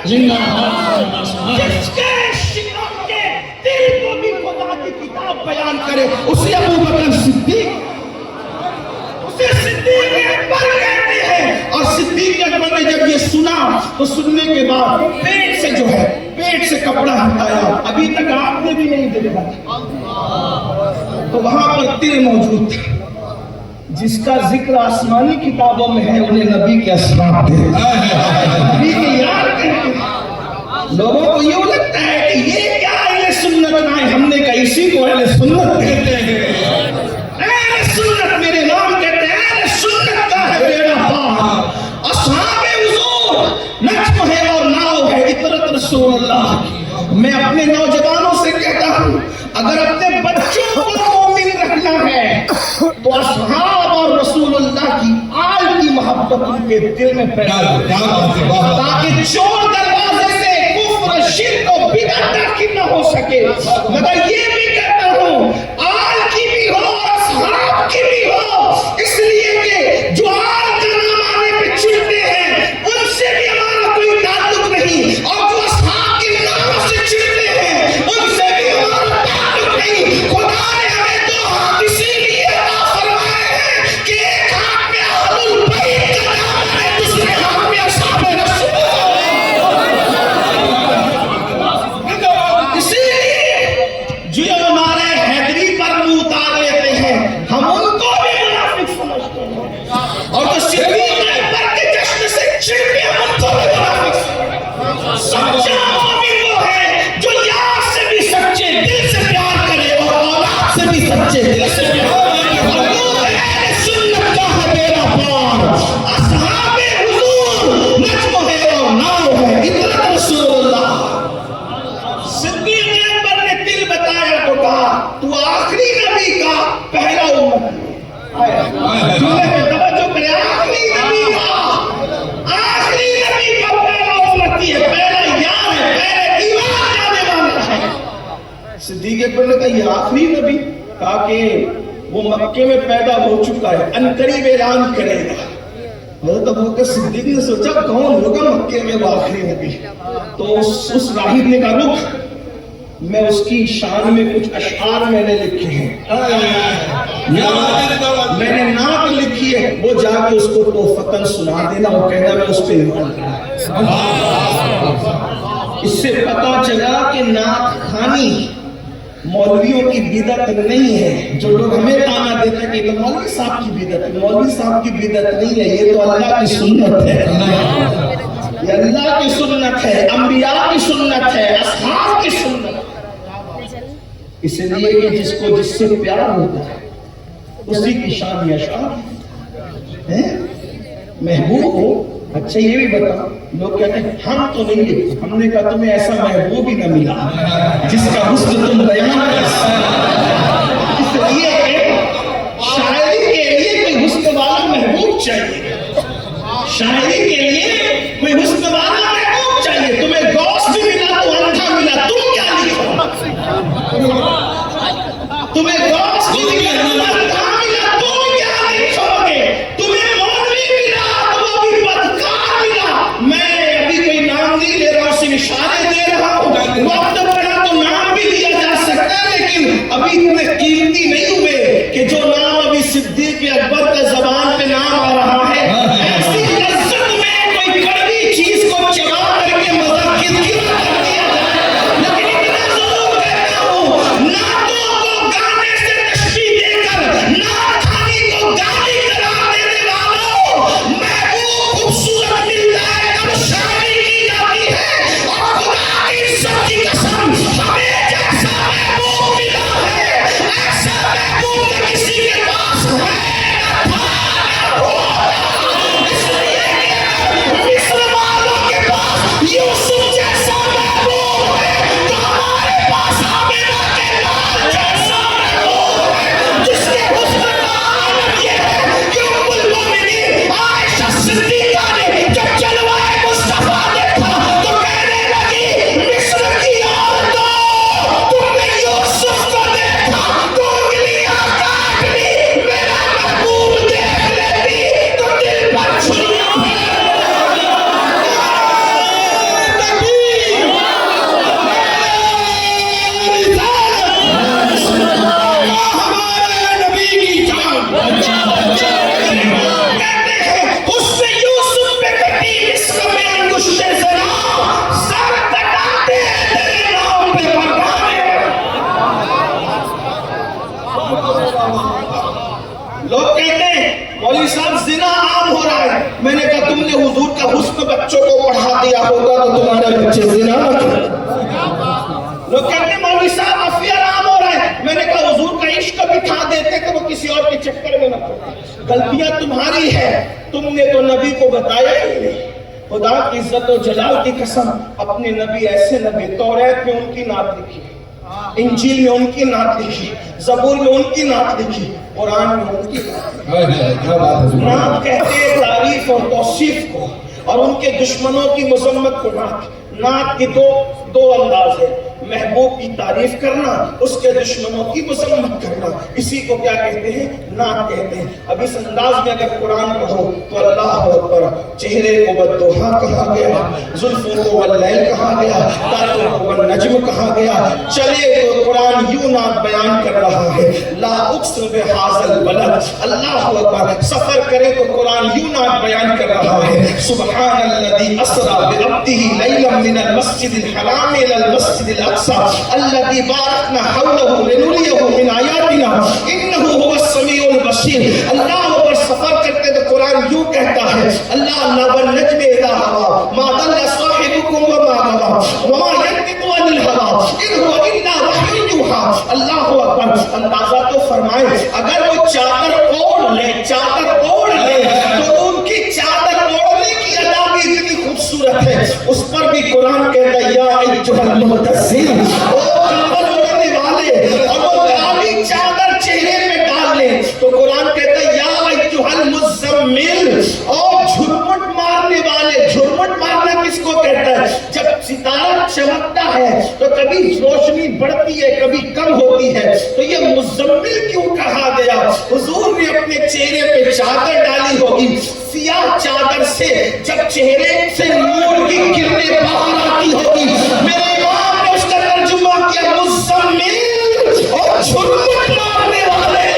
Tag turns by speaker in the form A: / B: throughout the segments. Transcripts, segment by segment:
A: جس کے شکم کے دل کو بھی خدا کی کتاب بیان کرے اسے ابو بکر صدیق، اسے صدیق اکبر کہتے ہیں۔ اور صدیق اکبر نے جب یہ سنا تو سننے کے بعد پیٹ سے جو ہے پیٹ سے کپڑا ہٹایا، ابھی تک آپ نے بھی نہیں دیکھا تو وہاں پر تل موجود تھا جس کا ذکر آسمانی کتابوں میں ہے، انہیں نبی کے اسباب تھے، نبی کے یار کہتے ہیں۔ لوگوں کو یہ لگتا ہے کہ یہ کیا اہل سنت نہ ہے، ہم نے کہا اسی کو اہل سنت کہتے ہیں۔ اہل سنت میرے نام کہتے ہیں، اہل سنت کا ہے میرا پاک، اصحاب حضور نجم ہے اور ناؤ ہے عطرت رسول اللہ کی۔ میں اپنے نوجوانوں سے کہتا ہوں اگر اپنے بچوں کو مومن رکھنا ہے تو اصحاب اور رسول اللہ کی آل کی محبت ان کے دل میں پیدا ہو، تاکہ چور دروازے سے کفر شرک و بدعت داخل نہ ہو سکے۔ مگر یہ بھی کہتا ہوں آل کی بھی ہو اور اصحاب کی بھی ہو، اس لیے کہ جو آل کا نام آنے پہ چڑھتے ہیں ان سے بھی ہمارا کوئی تعلق نہیں، اور جو اصحاب کے ناموں سے چڑھتے ہیں ان سے بھی ہمارا تعلق نہیں۔ خدا نے ہمیں دو ہاتھ اسی لیے عطا فرمائے ہیں کہ ایک ہاتھ میں اہل البیت کا نام ہے، دوسرے ہاتھ میں اصحاب رسول اللہ۔ اسی لیے جو ہمارے حیدری پر منہ اتار لیتے ہیں ہم ان کو بھی منافق سمجھتے ہیں، اور جو صدیق اکبر کے جشن سے چڑھتے ہیں ہم ان کو بھی منافق سمجھتے ہیں۔ سچا مومن وہ ہے جو یار سے بھی سچے دل سے پیار کرے اور اولاد سے بھی سچے دل سے پیار کرے، اور وہ اہل سنت کا ہے میرا پاک، اصحاب حضور نجم ہے اور ناؤ ہے عطرت رسول اللہ۔ صدیق اکبر نے دل بتایا تو کہا تو آخری نبی کا پہلا امت ہے۔ جملے پہ توجہ کرے، آخری نبی کا آخری نبی کا پہلا امتی ہے، پہلا یار ہے، پہلے ایمان لانے والا ہے۔ صدیق اکبر نے کہا یہ آخری نبی، کہا کہ وہ مکے میں پیدا ہو چکا ہے، عنقریب اعلان کرے گا۔ حضرت ابوبکر صدیق نے سوچا کون ہوگا مکے میں وہ آخری نبی، تو اس راہب نے کہا رک میں اس کی شان میں کچھ اشعار میں نے لکھے ہیں، میں نے نعت لکھی ہے، وہ جا کے اس کو توفتاً سنا دینا، وہ کہنا میں اس پہ ایمان لایا۔ اس سے پتہ چلا کہ نعت خوانی مولویوں کی بدعت نہیں ہے۔ جو لوگ ہمیں تانا دیتے ہیں کہ یہ تو مولوی صاحب کی بدعت ہے، مولوی صاحب کی بدعت نہیں ہے، یہ تو اللہ کی سنت ہے، یہ اللہ کی سنت ہے، انبیاء کی سنت ہے، اصحاب کی سنت ہے۔ اس لیے کہ جس کو جس سے پیار ہوتا ہے اسی کی شان یا شان ہے۔ محبوب ہو، اچھا یہ بھی بتا، لوگ کہتے ہیں ہم تو نہیں لکھتے، ہم نے کہا تمہیں ایسا محبوب ہی نہ ملا جس کا حسن تم بیان کر سکتے۔ اس لیے شاعری کے لیے کوئی حسن والا محبوب چاہیے، شاعری کے لیے کوئی حسن والا محبوب چاہیے۔ تمہیں غوث بھی ملا تو اندھا ملا، تم کیا لکھو؟ تمہیں غوث بھی ملا تو اندھا ملا، تم کیا لکھو گے؟ تمہیں مولوی ملا تو وہ بھی بدکار ملا۔ میں ابھی کوئی نام نہیں لے رہا ہوں، صرف اشارے دے رہا ہوں، وقت پڑا تو نام بھی لیا جا سکتا ہے، لیکن ابھی تمہیں قیمتی نہیں ہوئے کہ جو نام ابھی صدیق اکبر کا زبان پہ نام آ رہا ہے ایسی لذت میں ہوگا تو تمہارے بچے زنا نہ کریں۔ لوگ کہتے ہیں مولوی صاحب افیئر عام ہو رہا ہے، میں نے کہا حضور کا عشق بٹھا دیتے کہ وہ کسی اور کے چکر میں نہ پڑے۔ غلطیاں تمہاری ہے، تم نے تو نبی کو بتایا ہی نہیں۔ خدا کی عزت و جلال کی قسم، اپنے نبی ایسے نبی، توریت میں ان کی نعت لکھی، انجیل میں ان کی نعت لکھی، زبور میں ان کی نعت لکھی، قرآن میں ان کی نعت۔ نعت کہتے ہیں تعریف اور توصیف کو، اور ان کے دشمنوں کی مذمت کو نعت۔ نعت کی دو انداز ہے، محبوب کی تعریف کرنا، اس کے دشمنوں کی مذمت کرنا، اسی کو کیا کہتے ہیں؟ نعت کہتے ہیں۔ اب اس انداز میں اگر قرآن کہو تو اللہ اکبر، چہرے کو والضحیٰ کہا گیا، زلفوں کو واللیل کہا گیا، تاروں کو والنجم کہا گیا۔ چلے تو قرآن یوں نعت بیان کر رہا ہے، لا اقسم بہذا البلد، اللہ اکبر، سفر کرے تو قرآن یوں نعت بیان کر رہا ہے، سبحان الذی اسریٰ بعبدہ لیلا من المسجد الحرام الى المسجد الاقصى الذي باركنا حوله لنريه من آیاتنا انه هو السمیع البصیر۔ اللہ پر سفر کرتے تو قرآن یوں کہتا ہے، اللہ والنجم اذا هوى ما ضل صاحبكم وما غوى وما ينطق عن الهوى ان هو الا وحی یوحی۔ اللہ اکبر، اندازہ تو فرمائے، اگر وہ چادر اوڑھ لے تو ان کی چادر اوڑھنے کی ادا بھی اتنی خوبصورت ہے، اس پر بھی قرآن کہتا ہے یا ایھا المدثر، او کمبل اوڑھنے والے، اور وہ کالی چادر چہرے میں ڈال لے تو قرآن کہتا ہے یا ایھا المزمل، اور جھرمٹ مارنے والے۔ جھرمٹ مارنا کس کو کہتا ہے؟ جب ستارہ چمکتا ہے تو کبھی روشنی بڑھتی ہے، کبھی کم ہوتی ہے، تو یہ مزمل کیوں کہا گیا؟ حضور نے اپنے چہرے پہ چادر ڈالی ہوگی، سیاہ چادر سے جب چہرے سے نور کی کرنیں باہر آتی ہوگی، میرے امام نے اس کا ترجمہ کیا مزمل اور جھرمٹ مارنے والے۔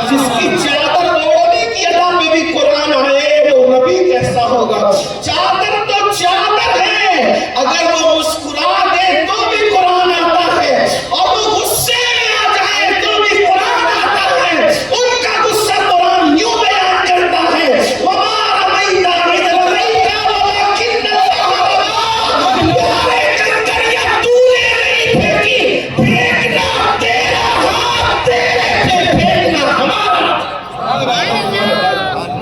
A: جس کی چادر اوڑھنے کی ادا میں بھی قرآن آئے وہ نبی کیسا ہوگا؟ چادر تو چادر ہے، اگر وہ مسکرا دے تو بھی قرآن آتا ہے، اور وہ غصے میں آ جائے تو بھی قرآن آتا ہے۔ ان کا غصہ قرآن یوں بیان کرتا ہے، وَمَا رَمَيْتَ إِذْ رَمَيْتَ وَلَكِنَّ اللَّهَ رَمَىٰ۔ تمہارے کنکریاں تو نے نہیں پھینکی، پھینکنا تیرا ہاتھ، تیرے پہ پھینکنا ہمارا۔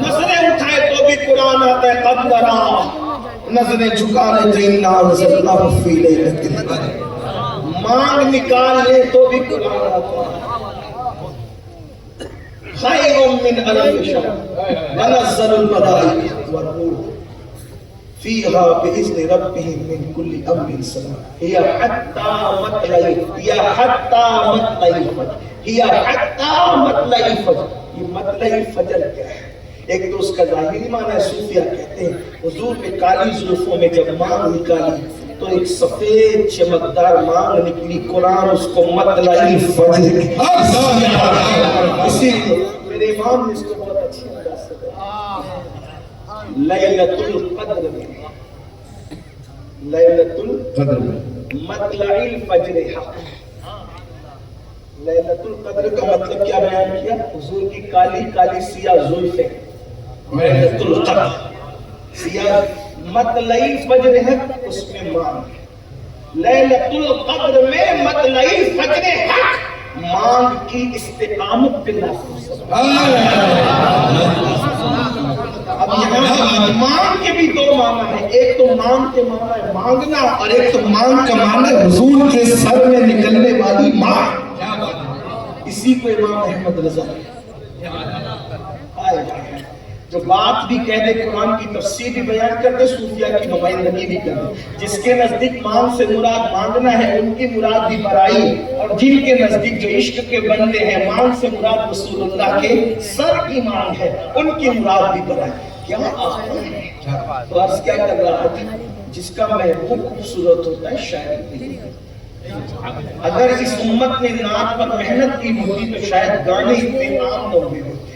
A: نظریں اٹھائے تو بھی قرآن آتا ہے، قد ورا، نظریں جھکا لے تو اِنَّا أَنزَلْنَاهُ فِي لَيْلَةِ الْقَدْرِ، مانگ نکال لے تو بھی قرآن آتا ہے۔ خَيْرٌ مِّنْ أَلْفِ شَهْرٍ تَنَزَّلُ الْمَلَائِكَةُ وَالرُّوحُ فِيهَا بِإِذْنِ رَبِّهِم مِّن كُلِّ أَمْرٍ سَلَامٌ هِيَ حَتَّىٰ مَطْلَعِ الْفَجْرِ۔ یہ مطلع فجر کیا ہے؟ ایک تو اس کا ظاہری معنی ہے، صوفیہ کہتے ہیں حضور نے کالی زلفوں میں جب مانگ نکالی تو ایک سفید چمکدار مانگ نکلی، قرآن اس کو مطلع فجر۔ اسی لیے میرے امام نے اس کو بہت اچھی انداز سے کہا، لیلۃ القدر میں، لیلۃ القدر میں مطلع الفجر حق۔ لیلۃ القدر کا مطلب کیا بیان کیا؟ حضور کی کالی کالی سیاہ زلفیں، لیلۃ القدر سیاہ، مطلع فجر ہے اس میں مانگ، لیلۃ القدر میں مطلع فجر حق، مانگ کی استقامت باللہ۔ اب یہاں مانگ کے بھی دو معنی ہیں، ایک تو مانگ کے معنی ہے مانگنا، اور ایک تو مانگ کا معنی ہے حضور کے سر میں نکلنے والی مانگ۔ اسی کو امام احمد رضا جو بات بھی کہہ دے، قرآن کی تفسیر بھی بیان کر دے، صوفیہ کی نمائندگی بھی کر دے۔ جس کے نزدیک مانگ سے مراد مانگنا ہے ان کی مراد بھی برائی، اور جن کے نزدیک جو عشق کے بندے ہیں مانگ سے مراد رسول اللہ کے سر کی مانگ ہے، ان کی مراد بھی برائی۔ کیا آخر ہے؟ تو عرض کیا کر رہا تھا، جس کا محبوب خوبصورت ہوتا ہے شاید نہیں۔ اگر اس امت نے نعت پر محنت کی ہوتی تو شاید گانے اتنے عام نہ ہوئے ہوتے۔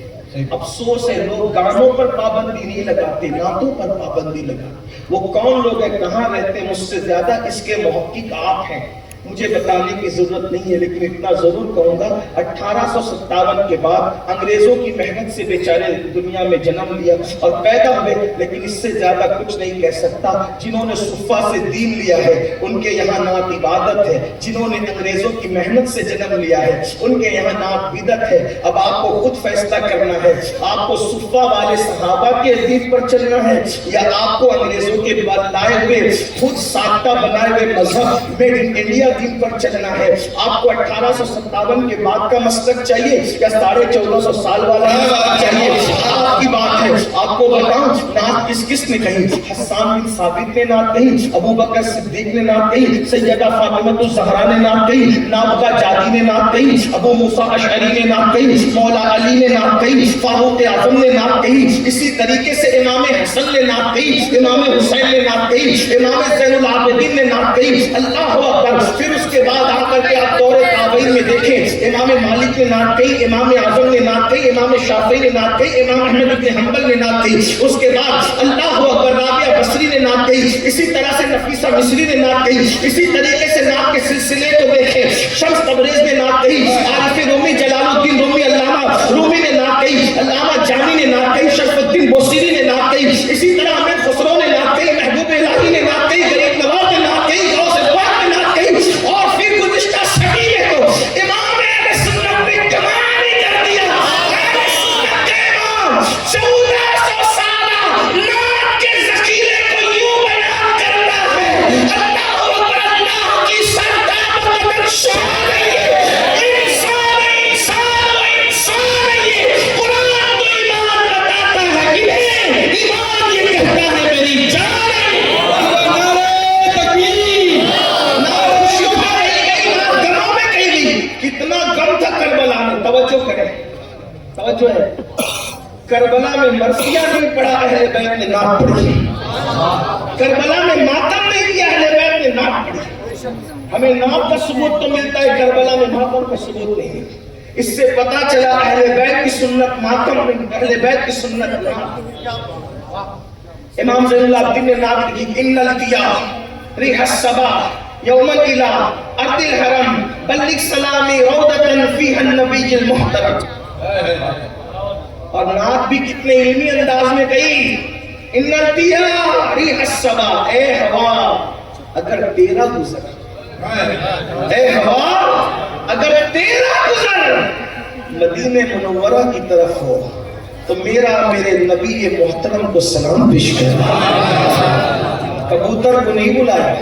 A: افسوس ہے لوگ گانوں پر پابندی نہیں لگاتے، نعتوں پر پابندی لگاتے۔ وہ کون لوگ ہیں، کہاں رہتے ہیں؟ مجھ سے زیادہ اس کے محقق آپ ہیں۔ مجھے بتانے کی ضرورت نہیں ہے، لیکن اتنا ضرور کہوں گا 1857 کے بعد انگریزوں کی محنت سے بیچارے دنیا میں جنم لیا اور پیدا ہوئے، لیکن اس سے زیادہ کچھ نہیں کہہ سکتا۔ جنہوں نے صفہ سے دین لیا ہے ان کے یہاں نعت عبادت ہے، جنہوں نے انگریزوں کی محنت سے جنم لیا ہے ان کے یہاں نعت بدعت ہے۔ اب آپ کو خود فیصلہ کرنا ہے، آپ کو صفہ والے صحابہ کے دین پر چلنا ہے یا آپ کو انگریزوں کے بعد لائے ہوئے خود ساختہ بنائے ہوئے مذہب میڈ ان انڈیا دین پر چلنا ہے۔ آپ کو 1857 کے بعد کا مسلک چاہیے یا 1450 سال والا مسلک چاہیے؟ آپ کی بات ہے۔ آپ کو بتاؤں نعت کس کس نے کہی؟ حسان بن ثابت نے نعت کہی، ابو بکر صدیق نے نعت کہی، سیدہ فاطمہ الزہرا نے نعت کہی، نابغہ جادی نے نعت کہی، ابو موسیٰ اشعری نے نعت کہی، مولا علی نے نعت کہی، فاروق اعظم نے نعت کہی، اسی طریقے سے امام حسن نے نعت کہی، امام حسین نے نعت کہی، امام زین العابدین نے نعت کہی۔ اللہ اکبر۔ پھر اس کے بعد آ کر کے آپ دور تابعین میں دیکھیں، امام مالک نے نعت کہی، امام اعظم نے نعت کہی، امام شافعی نے نعت کہی، امام احمد بن حنبل نے نعت کہی۔ اس کے بعد اللہ اکبر رابعہ بصری نے نعت کہی، اسی طرح سے نفیسہ مصری نے نعت کہی، اسی طریقے سے نعت کے سلسلے کو دیکھیں، شمس تبریز نے نعت کہی، عارف رومی جلال الدین رومی علامہ رومی نے نعت کہی، علامہ جامی نے نعت کہی، شرف الدین بوصیری نے نعت کہی، اسی طرح امیر خسرو نے نعت کہی، محبوب الہی نے نعت کہی، غریب نواز نے نعت کہی، غوث پاک نے نعت کہی، اور پھر گزشتہ صدی میں تو امام اہل سنت نے کمال ہی کر دیا۔ اہل سنت کے امام 1400 سالہ نعت کے ذخیرے کو یوں بیان کرتا ہے، اللہ اکبر، اللہ کی سرتاب و قدر شان ہے یہ، انسان ہے انسان و انسان ہے یہ، قرآن تو ایمان بتاتا ہے انہیں، ایمان یہ کہتا ہے میری جان ہے۔ کتنا غم تھا کربلا میں، توجہ کریں، توجہ ہے، کربلا میں مرثیہ نہیں پڑھا اہل بیت نے نعت پڑھی، کربلا میں ماتم نہیں کیا اہل بیت نے نعت پڑھی۔ ہمیں نعت کا ثبوت تو ملتا ہے، کربلا میں ماتم کا ثبوت نہیں۔ اس سے پتا چلا اہل بیت کی سنت ماتم نہیں، اہل بیت کی سنت نعت۔ امام زین العابدین نے نعت لکھی، ان القیا ریح الصبا یوم الى ارض الحرم بلغ سلامی روضۃ فیہا النبی المحترم۔ اور نعت بھی کتنے علمی انداز میں کہی، ان القیا ریح الصبا، اے ہوا اگر تیرا گزر، اے ہوا اگر تیرا گزر مدینہ منورہ کی طرف ہو تو میرا میرے نبی محترم کو سلام پیش کر۔ کبوتر کو نہیں بلایا،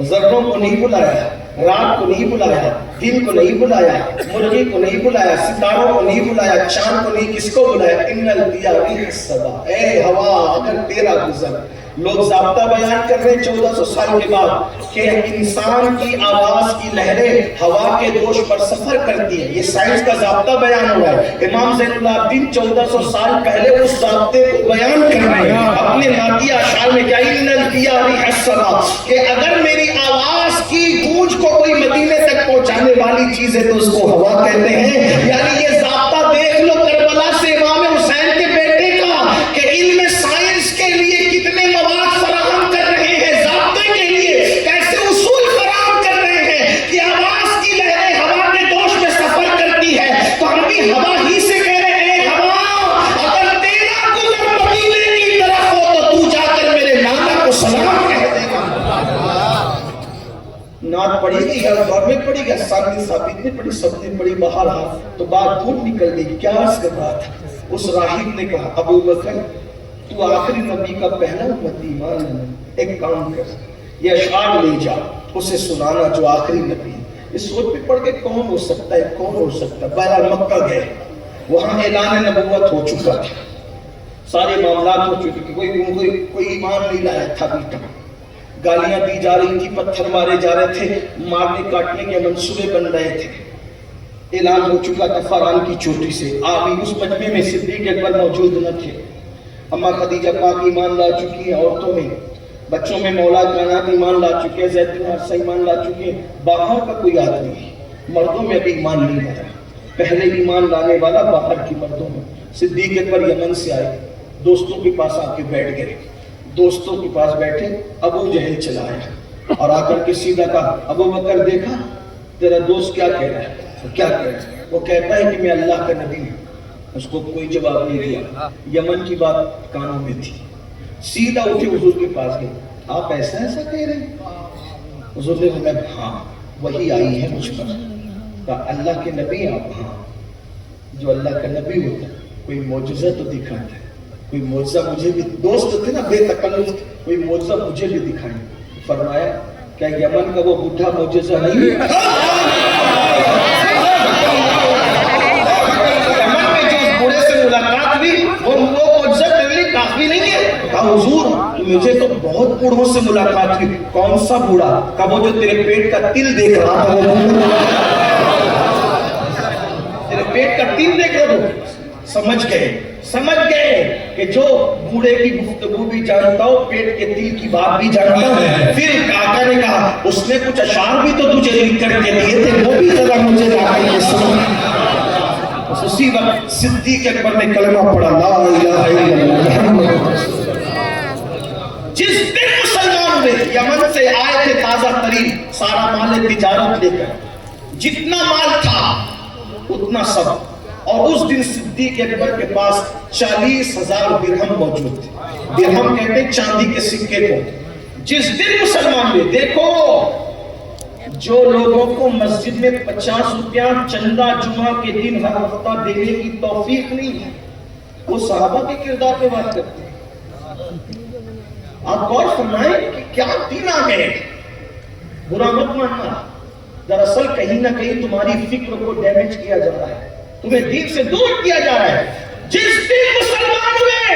A: ذروں کو نہیں بلایا، رات کو نہیں بلایا، دن کو نہیں بلایا، مرغی کو نہیں بلایا، ستاروں کو نہیں بلایا، چاند کو نہیں، کس کو بلایا؟ ان القیا ریح الصبا، اے ہوا اگر تیرا گزر۔ لوگ ضابطہ بیان کر رہے ہیں 1400 سال کے بعد کہ انسان کی آواز کی لہریں ہوا کے دوش پر سفر کرتی ہیں، یہ سائنس کا ضابطہ بیان ہوا ہے۔ امام زین العابدین 1400 سال پہلے اس ضابطے کو بیان کر رہے ہیں اپنے نعتیہ اشعار میں، کیا ان القیا ریح الصبا، کہ اگر میری آواز کی گونج کو کوئی مدینے تک پہنچانے والی چیز ہے تو اس کو ہوا کہتے ہیں۔ یعنی یہ ضابطہ دیکھ لو کربلا سے امام حسین کے بیٹے کا کہ علم سائنس کے لیے کتنے مواد فراہم کر رہے ہیں، ضابطے کے لیے کیسے اصول فراہم کر رہے ہیں کہ آواز کی لہریں ہوا کے دوش میں سفر کرتی ہے، تو ہم بھی ہوا ہی سے کہہ رہے ہیں ہوا اگر تیرا گزر مدینے کی طرف ہو تو تو جا کر میرے نانا کو سلام کہہ دے گا۔ نعت پڑھی گئی، ہر دور میں پڑھی گئی، حسان بن ثابت نے پڑھی، سب نے پڑھی، بہرحال تو بات دور نکل گئی۔ کیا عرض کر رہا تھا؟ اس راہب نے کہا ابو بکر تو آخری نبی کا پہلا امتی مان لینا، ایک کام کر، یہ اشعار لے جا اسے سنانا جو آخری نبی ہے۔ اس صورت پہ پڑھ کے کون ہو سکتا ہے، کون ہو سکتا ہے؟ بہرحال مکہ گئے، وہاں اعلان نبوت ہو چکا تھا، سارے معاملات ہو چکے تھے، کوئی ایمان نہیں لایا تھا ابھی تک، گالیاں دی جا رہی تھی، پتھر مارے جا رہے تھے، مارنے کاٹنے کے منصوبے بن رہے تھے۔ اعلان ہو چکا تھا فاران کی چوٹی سے، آبی اس مجمع میں صدیق اکبر موجود نہ تھے، اماں خدیجہ پاک ایمان لا چکی ہیں، عورتوں میں بچوں میں مولا کائنات ایمان لا چکے ہیں، زید بن حارثہ ایمان لا چکے ہیں، باہر کا کوئی آدمی مردوں میں ابھی ایمان نہیں لایا، پہلے ایمان لانے والا باہر کی مردوں میں۔ صدیق اکبر یمن سے آئے، دوستوں کے پاس آ کے بیٹھ گئے، دوستوں کے پاس بیٹھے، ابو جہل چلا آیا، اور آ کر کے سیدھا کہا ابو بکر دیکھا تیرا دوست کیا کہہ رہا ہے؟ کیا کہہ رہا ہے؟ وہ کہتا ہے کہ میں اللہ کا نبی ہوں۔ اس کو کوئی جواب نہیں دیا، یمن کی بات کانوں میں تھی، سیدھا اٹھے حضور کے پاس گئے، آپ ایسا ایسا کہہ رہے ہیں؟ حضور نے فرمایا ہاں وہی آئی ہے مجھ پر۔ کہا اللہ کے نبی آپ؟ ہاں۔ جو اللہ کا نبی ہوتا ہے کوئی معجزہ تو دکھاتا ہے، کوئی معجزہ مجھے بھی، دوست تھے نا بے تکلف، کوئی معجزہ مجھے بھی دکھائیں۔ فرمایا کیا یمن کا وہ بڈھا معجزہ نہیں ہے؟ یمن میں جو اس بوڑھے سے ملاقات ہوئی وہ معجزہ تیرے لیے کافی نہیں ہے؟ کہا حضور مجھے تو بہت بوڑھوں سے ملاقات ہوئی۔ کون سا بوڑھا؟ کہا وہ جو تیرے پیٹ کا تل دیکھ رہا تھا، تیرے پیٹ کا تل دیکھ رہا تھا۔ سمجھ گئے کہ جو بوڑھے کی گفتگو بھی جانتا ہو، پیٹ کے تل کی بات بھی جانتا ہو۔ پھر کاکا نے کہا اس نے کچھ اشعار بھی تو تجھے لکھ کر کے دیے تھے، وہ بھی ذرا مجھے لا کے سنا۔ اسی وقت صدیق اکبر نے کلمہ پڑھا لا الہ الا اللہ محمد رسول اللہ۔ جس دن مسلمان ہوئے یمن سے آئے تھے تازہ ترین، سارا مال تجارت لے کر، جتنا مال تھا اتنا سب، اور اس دن صدیق اکبر کے پاس 40,000 درہم موجود تھے۔ درہم کہتے ہیں چاندی کے سکے کو۔ جس دن مسلمان ہوئے، دیکھو جو لوگوں کو مسجد میں 50 روپیہ چندہ جمعہ کے دن ہر ہفتہ دینے کی توفیق نہیں ہے، وہ صحابہ کے کردار پہ بات کرتے ہیں۔ آپ غور فرمائیں کہ کیا دن آ گئے۔ برا مت ماننا، دراصل کہیں نہ کہیں تمہاری فکر کو ڈیمیج کیا جا رہا ہے، تمہیں دین سے دور کیا جا رہا ہے۔ جس دن مسلمان ہوئے،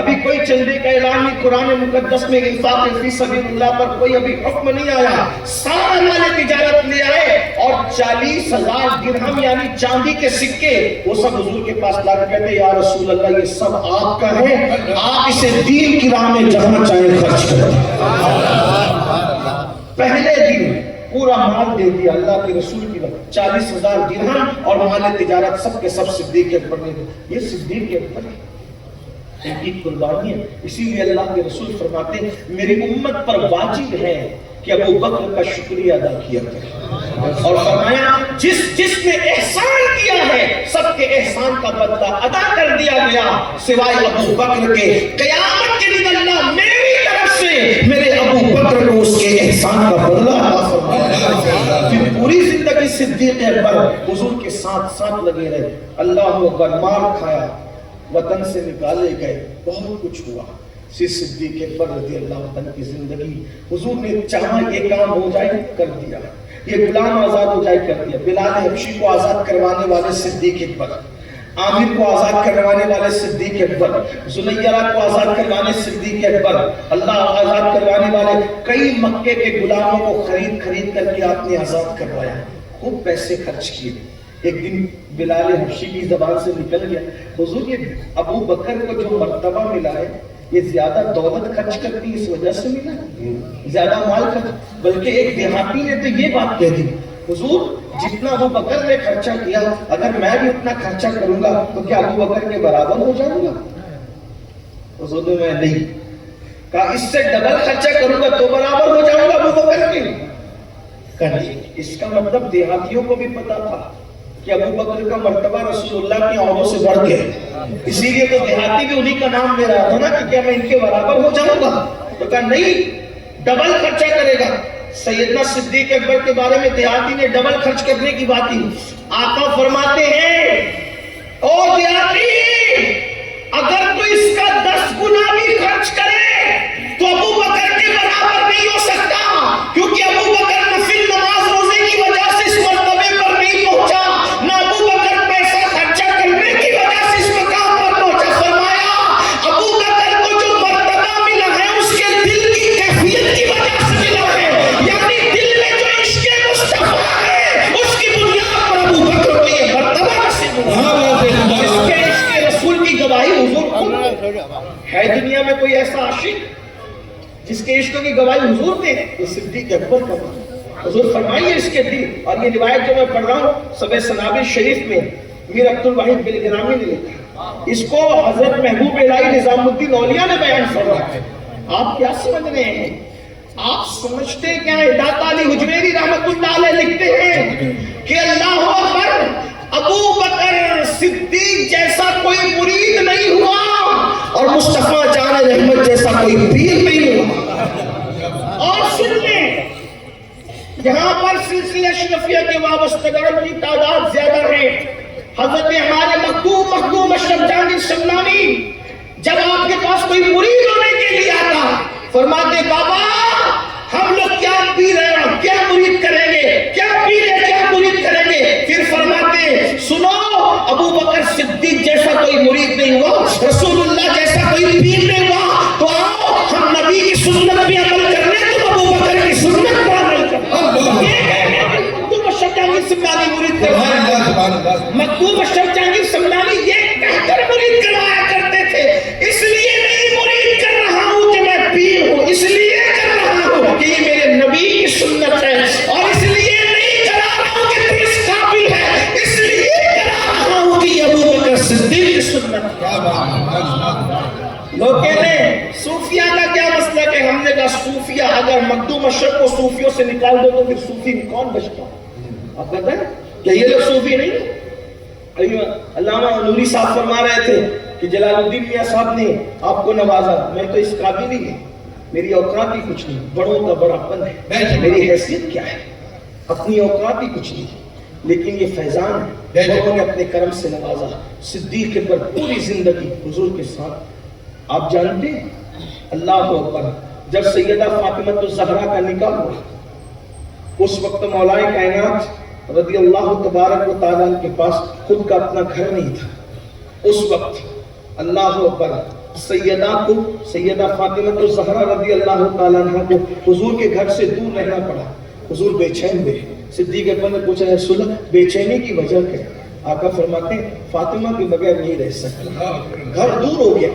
A: ابھی کوئی چندے کا اعلان نہیں، قرآن مقدس میں انفاق فی سبیل اللہ پر کوئی ابھی حکم نہیں آیا، سارے والے تجارت لے آئے اور 40,000 درہم یعنی چاندی کے سکے وہ سب حضور کے پاس لا کے کہتے یا رسول اللہ یہ سب آپ کا ہے، آپ اسے دین کی راہ میں جہاں چاہے خرچ کریں۔ پہلے دن پورا مال دے دیا اللہ کے رسول کی وقت، 40,000 درہم اور مال تجارت سب کے سب صدیق اکبر نے دے۔ یہ صدیق اکبر ہے، ان کی قربانی ہے۔ اسی لیے اللہ کے رسول فرماتے ہیں میری امت پر واجب ہے کہ ابو بکر کا شکریہ ادا کیا کرے، اور فرمایا جس نے احسان کیا ہے سب کے احسان کا بدلہ ادا کر دیا گیا سوائے ابو بکر کے۔ قیامت کے دن اللہ میری طرف سے میرے ابو بکر کو اس کے احسان کا بدلہ عطا فرمایا۔ پھر پوری زندگی صدیق اکبر حضور کے ساتھ ساتھ لگے رہے، اللہ اکبر، مار کھایا، وطن سے نکالے گئے، بہت کچھ ہوا۔ صدیق اکبر رضی اللہ عنہ کی زندگی حضور نے چاہا یہ کام ہو جائے کر دیا، یہ غلام آزاد ہو جائے کر دیا۔ بلال حبشی کو آزاد کروانے والے صدیق اکبر، عامر کو آزاد کروانے والے صدیق اکبر، زلیرہ کو آزاد کروانے صدیق اکبر، اللہ آزاد کروانے والے کئی مکے کے غلاموں کو خرید کر کے آپ نے آزاد کروایا، خوب پیسے خرچ کیے۔ ایک دن بلال حبشی کی زبان سے نکل گیا حضور یہ ابو بکر کو جو مرتبہ ملا ہے یہ زیادہ دولت خرچ کرتی اس وجہ سے ملا، زیادہ مال خرچ، بلکہ ایک دیہاتی نے تو یہ بات کہہ دی حضور جتنا ابو بکر نے خرچہ کیا اگر میں بھی اتنا خرچہ کروں گا تو کیا ابو بکر کے برابر ہو جاؤں گا؟ حضور نے میں نہیں کہا، اس سے ڈبل خرچہ کروں گا تو برابر ہو جاؤں گا ابو بکر کے؟ کہا اس کا مطلب دیہاتیوں کو بھی پتا تھا کہ ابو بکر کا مرتبہ رسول اللہ کی عورتوں سے بڑھ گیا، اسی لیے تو دیہاتی بھی انہی کا نام لے رہا تھا نا کہ کیا میں ان کے برابر ہو جاؤں گا؟ تو کہا نہیں، ڈبل خرچہ کرے گا۔ سیدنا صدیق اکبر کے بارے میں دیہاتی نے ڈبل خرچ کرنے کی بات کی۔ آقا فرماتے ہیں او دیہاتی اگر تو اس کا 10 گنا بھی خرچ کرے تو ابو بکر کے برابر نہیں ہو سکتا، کیونکہ ابو بکر نفل نماز روزے کی وجہ سے اس مرتبے پر نہیں پہنچا، نہ ابو بکر پیسہ خرچہ کرنے کی وجہ سے اس مقام پر پہنچا۔ فرمایا ابو بکر کو جو مرتبہ ملا ہے اس کے دل کی کیفیت کی وجہ سے ملا ہے، یعنی دل میں جو عشق مصطفیٰ ہے اس کی بنیاد پر ابو بکر کو یہ مرتبہ نصیب ہوا۔ اس کے عشق رسول کی گواہی حضور خود ہے، دنیا میں کوئی ایسا عاشق جس کے عشق کی گواہی حضور نے؟ یہ صدیق اکبر کا بات۔ حضور فرمائیے اس کے دل، اور یہ روایت جو میں پڑھ رہا ہوں سب سنابل شریف میں میر عبدالواحد بلگرامی نے لکھا، اس کو حضرت محبوب الہی نظام الدین اولیاء نے بیان فرمایا ہے۔ آپ کیا سمجھ رہے ہیں؟ آپ سمجھتے کیا ہے؟ داتا علی حجویری رحمت اللہ علیہ لکھتے ہیں کہ اللہ اکبر، ابو بکر صدیق جیسا کوئی مرید نہیں ہوا اور مصطفیٰ جان رحمت جیسا کوئی پیر نہیں ہوا۔ اور سن لیں، یہاں پر سلسلہ اشرفیہ کے وابستگان کی تعداد زیادہ ہے۔ حضرت ہمارے مخدوم اشرف جہانگیر شمنانی جب آپ کے پاس کوئی مرید ہونے کے لیے آتا، فرماتے بابا ہم لوگ کیا پی رہے ہیں، کیا مرید کریں گے، کیا پی رہے کیا مرید کریں گے؟ پھر فرماتے سنو، ابو بکر صدیق جیسا کوئی مرید نہیں ہوا، رسول اللہ جیسا کوئی پیر نہیں ہوا، تو آؤ ہم نبی کی سنت پہ عمل کرنے، تم ابو بکر کی سنت پر عمل کرنے۔ مخدوم اشرف جہانگیر شمنانی مرید کروایا، مخدوم اشرف جہانگیر شمنانی یہ کہہ کر مرید کروایا کرتے تھے، اس لیے نہیں مرید کر رہا ہوں کہ میں پیر ہوں، اس لیے کر رہا ہوں کہ یہ میرے نبی کی سنت ہے، اور اس لیے نہیں کرا رہا ہوں کہ تم اس قابل ہے، اس لیے کرا رہا ہوں کہ یہ ابو بکر صدیق کی سنت ہے۔ لوگ کہتے ہیں صوفیہ کا کیا مسئلہ ہے؟ ہم نے کہا صوفیہ اگر مخدوم اشرف کو صوفیوں سے نکال دو تو پھر صوفی میں کون بچتا؟ آپ بتائیں کہ یہ لوگ صوفی نہیں؟ علامہ نوری صاحب فرما رہے تھے کہ جلال الدین میاں صاحب نے آپ کو نوازا، میں تو اس قابل ہی نہیں، میری اوقات ہی کچھ نہیں، بڑوں کا بڑا پن ہے، میری حیثیت کیا ہے، اپنی اوقات ہی کچھ نہیں، لیکن یہ فیضان ہے، لوگوں نے اپنے کرم سے نوازا۔ صدیق پر پوری زندگی حضور کے ساتھ۔ آپ جانتے ہیں اللہ اکبر، جب سیدہ فاطمہ الزہرا کا نکاح ہوا، اس وقت مولا کائنات رضی اللہ تبارک و تعالیٰ کے پاس خود کا اپنا گھر نہیں تھا۔ اس وقت اللہ اکبر سیدہ فاطمہ الزہرا رضی اللہ تعالیٰ عنہ کو حضور کے گھر سے دور رہنا پڑا۔ حضور بے چین ہوئے۔ صدیق اکبر نے پوچھا ہے رسول اللہ بے چینی کی وجہ کیا؟ آقا فرماتے ہیں فاطمہ کے بغیر نہیں رہ سکتا، گھر دور ہو گیا،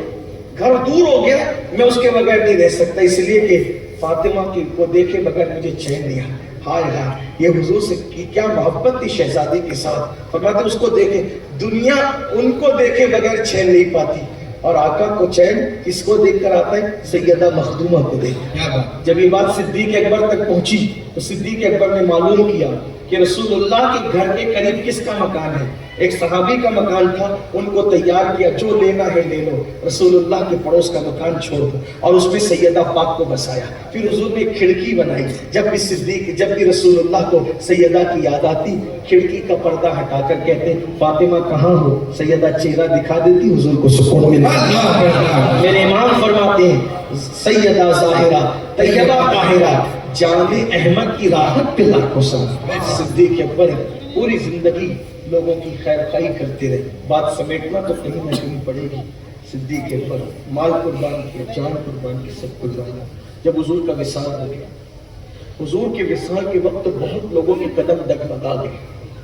A: گھر دور ہو گیا، میں اس کے بغیر نہیں رہ سکتا، اس لیے کہ فاطمہ کو دیکھے بغیر مجھے چین نہیں آتا۔ ہائے ہائے، یہ حضور سے کیا محبت تھی شہزادی کے ساتھ۔ فرماتے اس کو دیکھے، دنیا ان کو دیکھے بغیر چین نہیں پاتی، اور آقا کو چین کس کو دیکھ کر آتا ہے؟ سیدہ مخدومہ کو دیکھ۔ جب یہ بات صدیق اکبر تک پہنچی تو صدیق اکبر نے معلوم کیا کہ رسول اللہ کے گھر کے قریب کس کا مکان ہے؟ ایک صحابی کا مکان تھا، ان کو تیار کیا، جو لینا ہے لے لو، رسول اللہ کے پڑوس کا مکان چھوڑ دو، اور اس میں سیدہ پاک کو بسایا۔ پھر حضور نے ایک کھڑکی بنائی، جب بھی رسول اللہ کو سیدہ کی یاد آتی، کھڑکی کا پردہ ہٹا کر کہتے فاطمہ کہاں ہو؟ سیدہ چہرہ دکھا دیتی، حضور کو سکون ملتا۔ میرے امام فرماتے ہیں سیدہ ظاہرہ طیبہ طاہرہ جان احمد کی راحت پہ لاکھوں سلام۔ صدیق اکبر پوری زندگی لوگوں کی خیر خواہی کرتے رہے، بات سمیٹنا تو کہیں نہ کہیں پڑے گی۔ صدیق اکبر مال قربان کیا، جان قربان کی، سب قربان۔ جب حضور کا وصال ہو گیا، حضور کے وصال کے وقت بہت لوگوں کے قدم ڈگمگا گئے،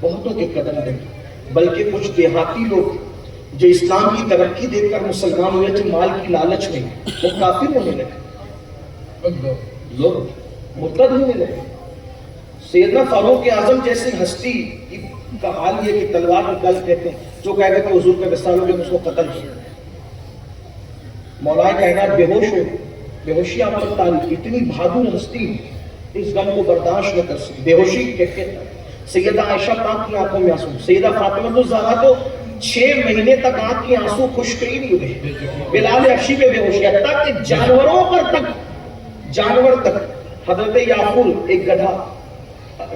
A: بہتوں کے قدم ڈگے، بلکہ کچھ دیہاتی لوگ جو اسلام کی ترقی دیکھ کر مسلمان ہوئے تھے، مال کی لالچ میں وہ کافر ہونے لگے، لوگ مرتد ہونے لگے۔ سیدنا فاروق اعظم جیسے ہستی کا حال یہ کہ تلوار نکال کہتے ہیں، جو کہہ گئے کہ حضور کا وصال ہو گیا، اس کو قتل کیا۔ مولا کائنات بے ہوش ہو، بے ہوشی آپ پر تاری، اتنی بہادر ہستی اس غم کو برداشت نہ کر سکی، بے ہوشی کہتے ہیں۔ سیدہ عائشہ پاک کی آنکھوں میں آنسو، سیدہ فاطمہ الزہرا تو 6 مہینے تک آنکھ کی آنسو خشک ہی نہیں ہوئے، بلال حبشی پہ بے ہوشی، حتیٰ کہ جانوروں پر تک، جانور تک۔ حضرت یعقوب ایک گدھا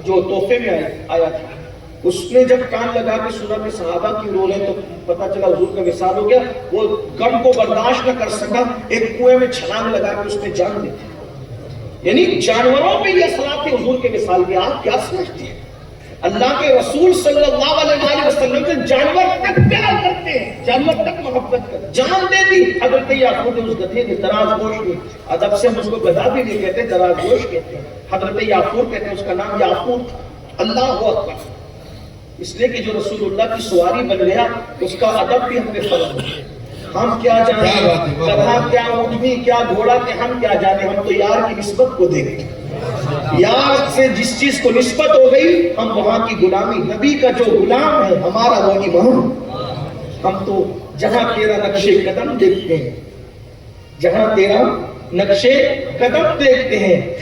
A: جو تحفے میں آیا تھا، اس نے جب کان لگا کے سنا کہ صحابہ کی رو رہے تو پتا چلا حضور کا وصال ہو گیا، وہ غم کو برداشت نہ کر سکا، ایک کنویں میں چھلانگ لگا کے اس نے جان دی تھی۔ یعنی جانوروں پہ یہ اثرات تھے حضور کے وصال کے۔ آپ کیا سمجھتے ہیں اللہ کے رسول صلی اللہ علیہ وسلم سے جانور تک پیار کرتے ہیں، جانور تک محبت کرتے، جان دے دی۔ حضرت یعقوب نے اس گدھے کے دراز گوش میں، ادب سے ہم اس کو گدھا بھی نہیں کہتے، دراز گوش کہتے ہیں، حضرت یعقوب کہتے ہیں، اس کا نام یعقوب تھا۔ اللہ اکبر، اس لیے کہ جو رسول اللہ کی سواری بن گیا اس کا ادب بھی ہم نے فرق ہو۔ ہم کیا جانے گدھا کیا، اونٹنی کیا، گھوڑا کیا، ہم کیا جانے، ہم تو یار کی نسبت کو دیکھیں۔ یار سے جس چیز کو نسبت ہو گئی ہم وہاں کی غلامی، نبی کا جو غلام ہے ہمارا وہ امام۔ ہم تو جہاں تیرا نقشے قدم دیکھتے ہیں، جہاں تیرا نقشے قدم دیکھتے ہیں،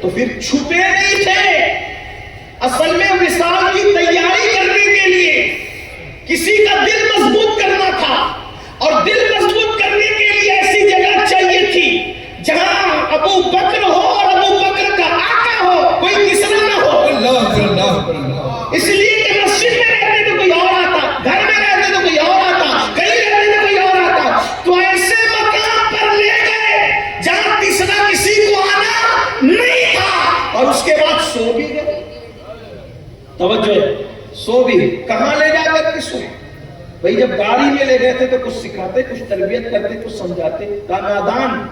A: تو پھر چھپے نہیں تھے. اصل میں وصال کی تیاری کرنے کے لیے کسی کا دل مضبوط کرنا تھا, اور دل مضبوط کرنے کے لیے ایسی جگہ چاہیے تھی جہاں ابو بکر ہو اور ابو بکر کا آقا ہو, کوئی تیسرا نہ ہو. اس لیے کہ مسجد میں رہتے تو کوئی اور آتا, گھر میں رہتے تو کوئی اور آتا, کہیں رہتے تو کوئی اور آتا, تو ایسے مقام پر لے گئے جہاں تیسرا کسی کو آنا نہیں تھا, اور اس کے بعد سو بھی گئے. توجہ ہے, سو بھی کہاں لے جا کر کے سو؟ بھئی جب گاڑی میں لے گئے تھے تو کچھ سکھاتے, کچھ تربیت کرتے, کچھ سمجھاتے. نادان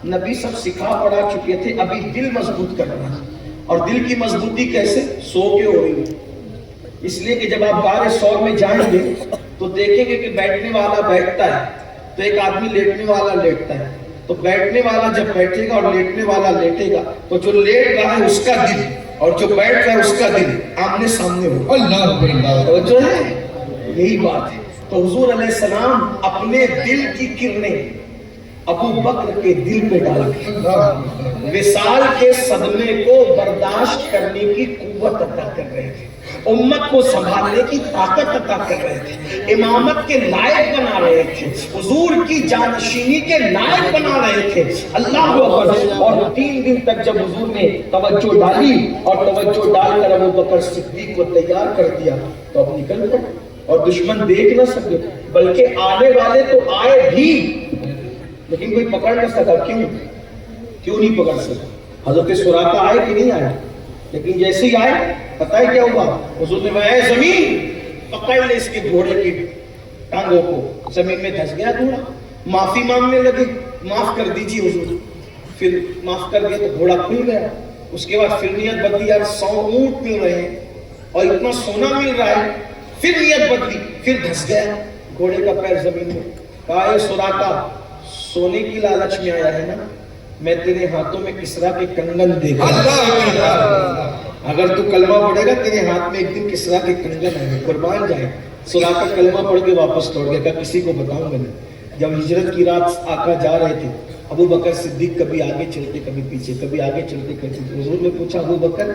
A: نبی سب سکھا پڑھا چکے تھے, ابھی دل مضبوط کرنا. اور دل کی مضبوطی کیسے؟ سو کے ہو رہی ہے. اس لیے کہ جب آپ غار ثور میں جائیں گے تو دیکھیں گے کہ بیٹھنے والا بیٹھتا ہے تو ایک آدمی لیٹنے والا لیٹتا ہے. تو بیٹھنے والا جب بیٹھے گا اور لیٹنے والا لیٹے گا تو جو لیٹ رہا ہے اس کا دل اور جو بیٹھ رہا ہے اس کا دل آمنے سامنے ہو. اللہ جو ہے یہی بات ہے. تو حضور علیہ السلام اپنے دل کی کرنیں ابو بکر کے دل پہ ڈال کے وصال کے صدمے کو برداشت کرنے کی قوت عطا کر رہے تھے, امت کو سنبھالنے کی طاقت عطا کر رہے تھے, امامت کے لائق بنا رہے تھے, حضور کی جانشینی کے لائق بنا رہے تھے. اللہ اکبر. اور 3 دن تک جب حضور نے توجہ ڈالی اور توجہ ڈال کر ابو بکر صدیق کو تیار کر دیا تو اب نکل پڑے, اور دشمن دیکھ نہ سکے, بلکہ آنے والے تو آئے بھی لیکن کوئی پکڑ نہ سکا. کیوں نہیں پکڑ سکا؟ حضرت سراقہ آئے کہ نہیں آئے, لیکن جیسے ہی آئے پتہ ہے کیا ہوا؟ حضور نے اے زمین پکڑ لے اس کے گھوڑے کی ٹانگوں کو. زمین میں دھس گیا گھوڑا, معافی مانگنے لگے, معاف کر دیجیے حضور. پھر معاف کر دیا تو گھوڑا کھل گیا. اس کے بعد پھر نیت بدلی, یار 100 اونٹ مل رہے ہیں اور اتنا سونا مل رہا ہے. پھر نیت بدلی, پھر دھس گیا گھوڑے کا پیر زمین میں. کہا اے سراقہ سونے کی لالچ میں آیا ہے نا, میں تیرے ہاتھوں میں کسرا کے کنگن دے گا. اگر تو کلمہ پڑھے گا تیرے ہاتھ میں ایک دن کسرا کے کنگن آئے, قربان جائے. سراقہ کلمہ پڑھ کے واپس لوٹ گیا, کہا کسی کو بتاؤں گا نہیں. جب ہجرت کی رات آقا جا رہے تھے, ابو بکر صدیق کبھی آگے چلتے کبھی پیچھے, کبھی آگے چلتے کبھی پیچھے. حضور نے پوچھا ابو بکر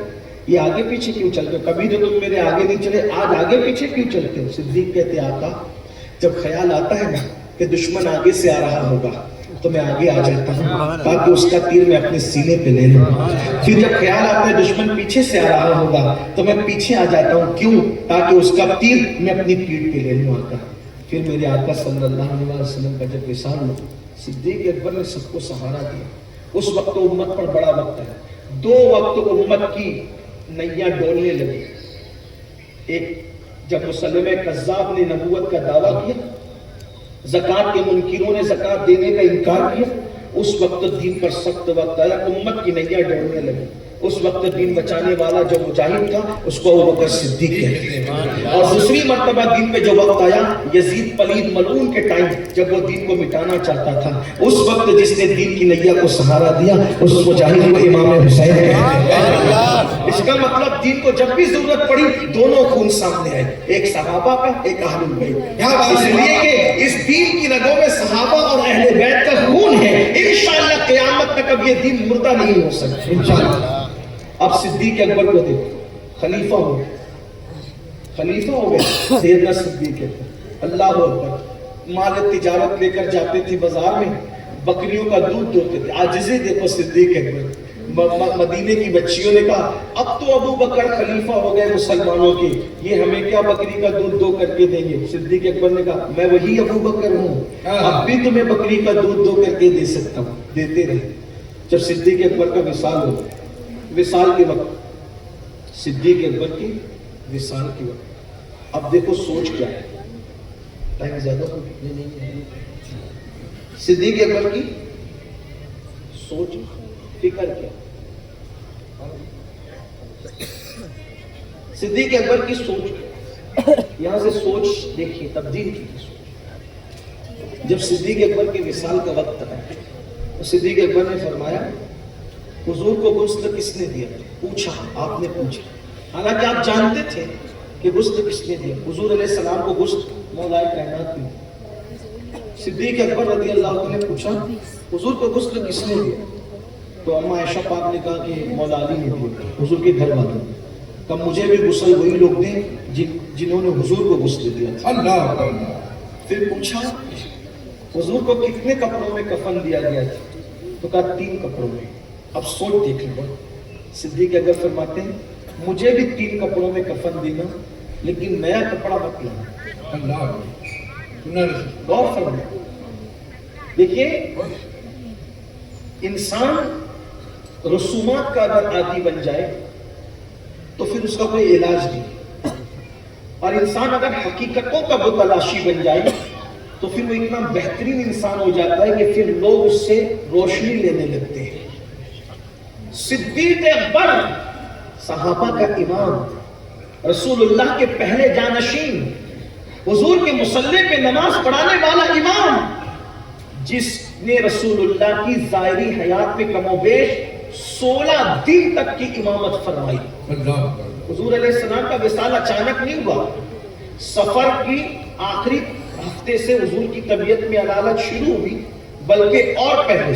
A: یہ آگے پیچھے کیوں چلتے ہو؟ کبھی تو تم میرے آگے نہیں چلے, آج آگے پیچھے کیوں چلتے ہو؟ صدیق کہتے آقا جب خیال آتا ہے نا کہ دشمن آگے سے آ رہا ہوگا تو میں آگے آ جاتا ہوں تاکہ اس کا تیر میں اپنے سینے پہ لے لوں. پھر جب خیال آتا ہے دشمن پیچھے سے آ رہا ہوگا تو میں پیچھے آ جاتا ہوں. کیوں؟ تاکہ اس کا تیر میں اپنی پیٹھ پہ لے لوں. آقا پھر میرے آقا صلی اللہ علیہ وسلم کا جب وصال ہوا, صدیق اکبر نے سب کو سہارا دیا. اس وقت تو امت پر بڑا وقت ہے. 2 وقت امت کی نیا ڈولنے لگی. ایک جب مسلمہ کذاب نے نبوت کا دعویٰ کیا, زکات کے منکروں نے زکات دینے کا انکار کیا, اس وقت دین پر سخت وقت آیا, امت کی نیا ڈوڑنے لگی. اس وقت دین بچانے والا جو مجاہد تھا اس کو ابو بکر صدیق کہتے ہیں. اور دوسری مرتبہ دین پہ جو وقت آیا یزید پلید ملعون کے ٹائم جب وہ دین کو مٹانا چاہتا تھا, اس وقت جس نے دین کی نیا کو سہارا دیا اس مجاہد کو امام حسین کہتے ہیں. اس کا مطلب دین کو جب بھی ضرورت پڑی دونوں خون سامنے آئے, ایک صحابہ کا ایک اہل بیت. اس لیے کہ اس دین کی رگوں میں صحابہ اور اہل بیت کا خون ہے. انشاءاللہ قیامت تک اب یہ دین مردہ نہیں ہو سکتا انشاءاللہ. اب صدیق اکبر کو دیکھو, خلیفہ ہو گئے, خلیفہ ہو گئے سیدنا صدیق اکبر. اللہ اکبر. مال تجارت لے کر جاتے تھے بازار میں, بکریوں کا دودھ دوتے تھے. عاجزی دیکھو صدیق اکبر. مدینے کی بچیوں نے کہا اب تو ابو بکر خلیفہ ہو گئے مسلمانوں کے, یہ ہمیں کیا بکری کا دودھ دو کر کے دیں گے. صدیق اکبر نے کہا میں وہی ابو بکر ہوں, اب بھی تمہیں بکری کا دودھ دو کر کے دے سکتا ہوں. دیتے رہے. جب صدیق اکبر کا وصال ہو, وصال کے وقت صدیق اکبر کی وصال کے وقت اب دیکھو سوچ کیا ہے. ٹائم زیادہ ہو صدیق اکبر کی سوچ فکر کیا. صدیق اکبر کی سوچ, یہاں سے سوچ دیکھیے تبدیل کی سوچ. جب صدیق اکبر کے وصال کا وقت آیا تو صدیق اکبر نے فرمایا حضور کو غسل کس نے دیا؟ پوچھا, آپ نے پوچھا. حالانکہ آپ جانتے تھے کہ غسل کس نے دیا. حضور علیہ السلام کو غسل مولا کائنات نے. صدیق اکبر رضی اللہ عنہ نے پوچھا حضور کو غسل کس نے دیا؟ تو اما عائشہ پاک نے کہا کہ مولا علی نے دیا، حضور کے گھر والوں نے کہا مجھے بھی غسل وہی لوگ دیں جنہوں نے حضور کو غسل دیا تھا۔ اللہ پھر پوچھا حضور کو کتنے کپڑوں میں کفن دیا گیا تھا؟ تو کہا 3 کپڑوں میں۔ اب سوچ دیکھ لو، صدیق اکبر فرماتے ہیں مجھے بھی 3 کپڑوں میں کفن دینا لیکن نیا کپڑا مت لانا۔ اللہ غور فرمائیں۔ دیکھیے انسان رسومات کا اگر عادی بن جائے تو پھر اس کا کوئی علاج نہیں، اور انسان اگر حقیقتوں کا متلاشی بن جائے تو پھر وہ اتنا بہترین انسان ہو جاتا ہے کہ پھر لوگ اس سے روشنی لینے لگتے ہیں۔ صدیق اکبر صحابہ کا امام، رسول اللہ کے پہلے جانشین، حضور کے مصلی پہ نماز پڑھانے والا امام، جس نے رسول اللہ کی ظاہری حیات میں کم و بیش 16 دن تک کی امامت فرمائی۔ حضور علیہ السلام کا وصال اچانک نہیں ہوا، سفر کی آخری ہفتے سے حضور کی طبیعت میں علالت شروع ہوئی، بلکہ اور پہلے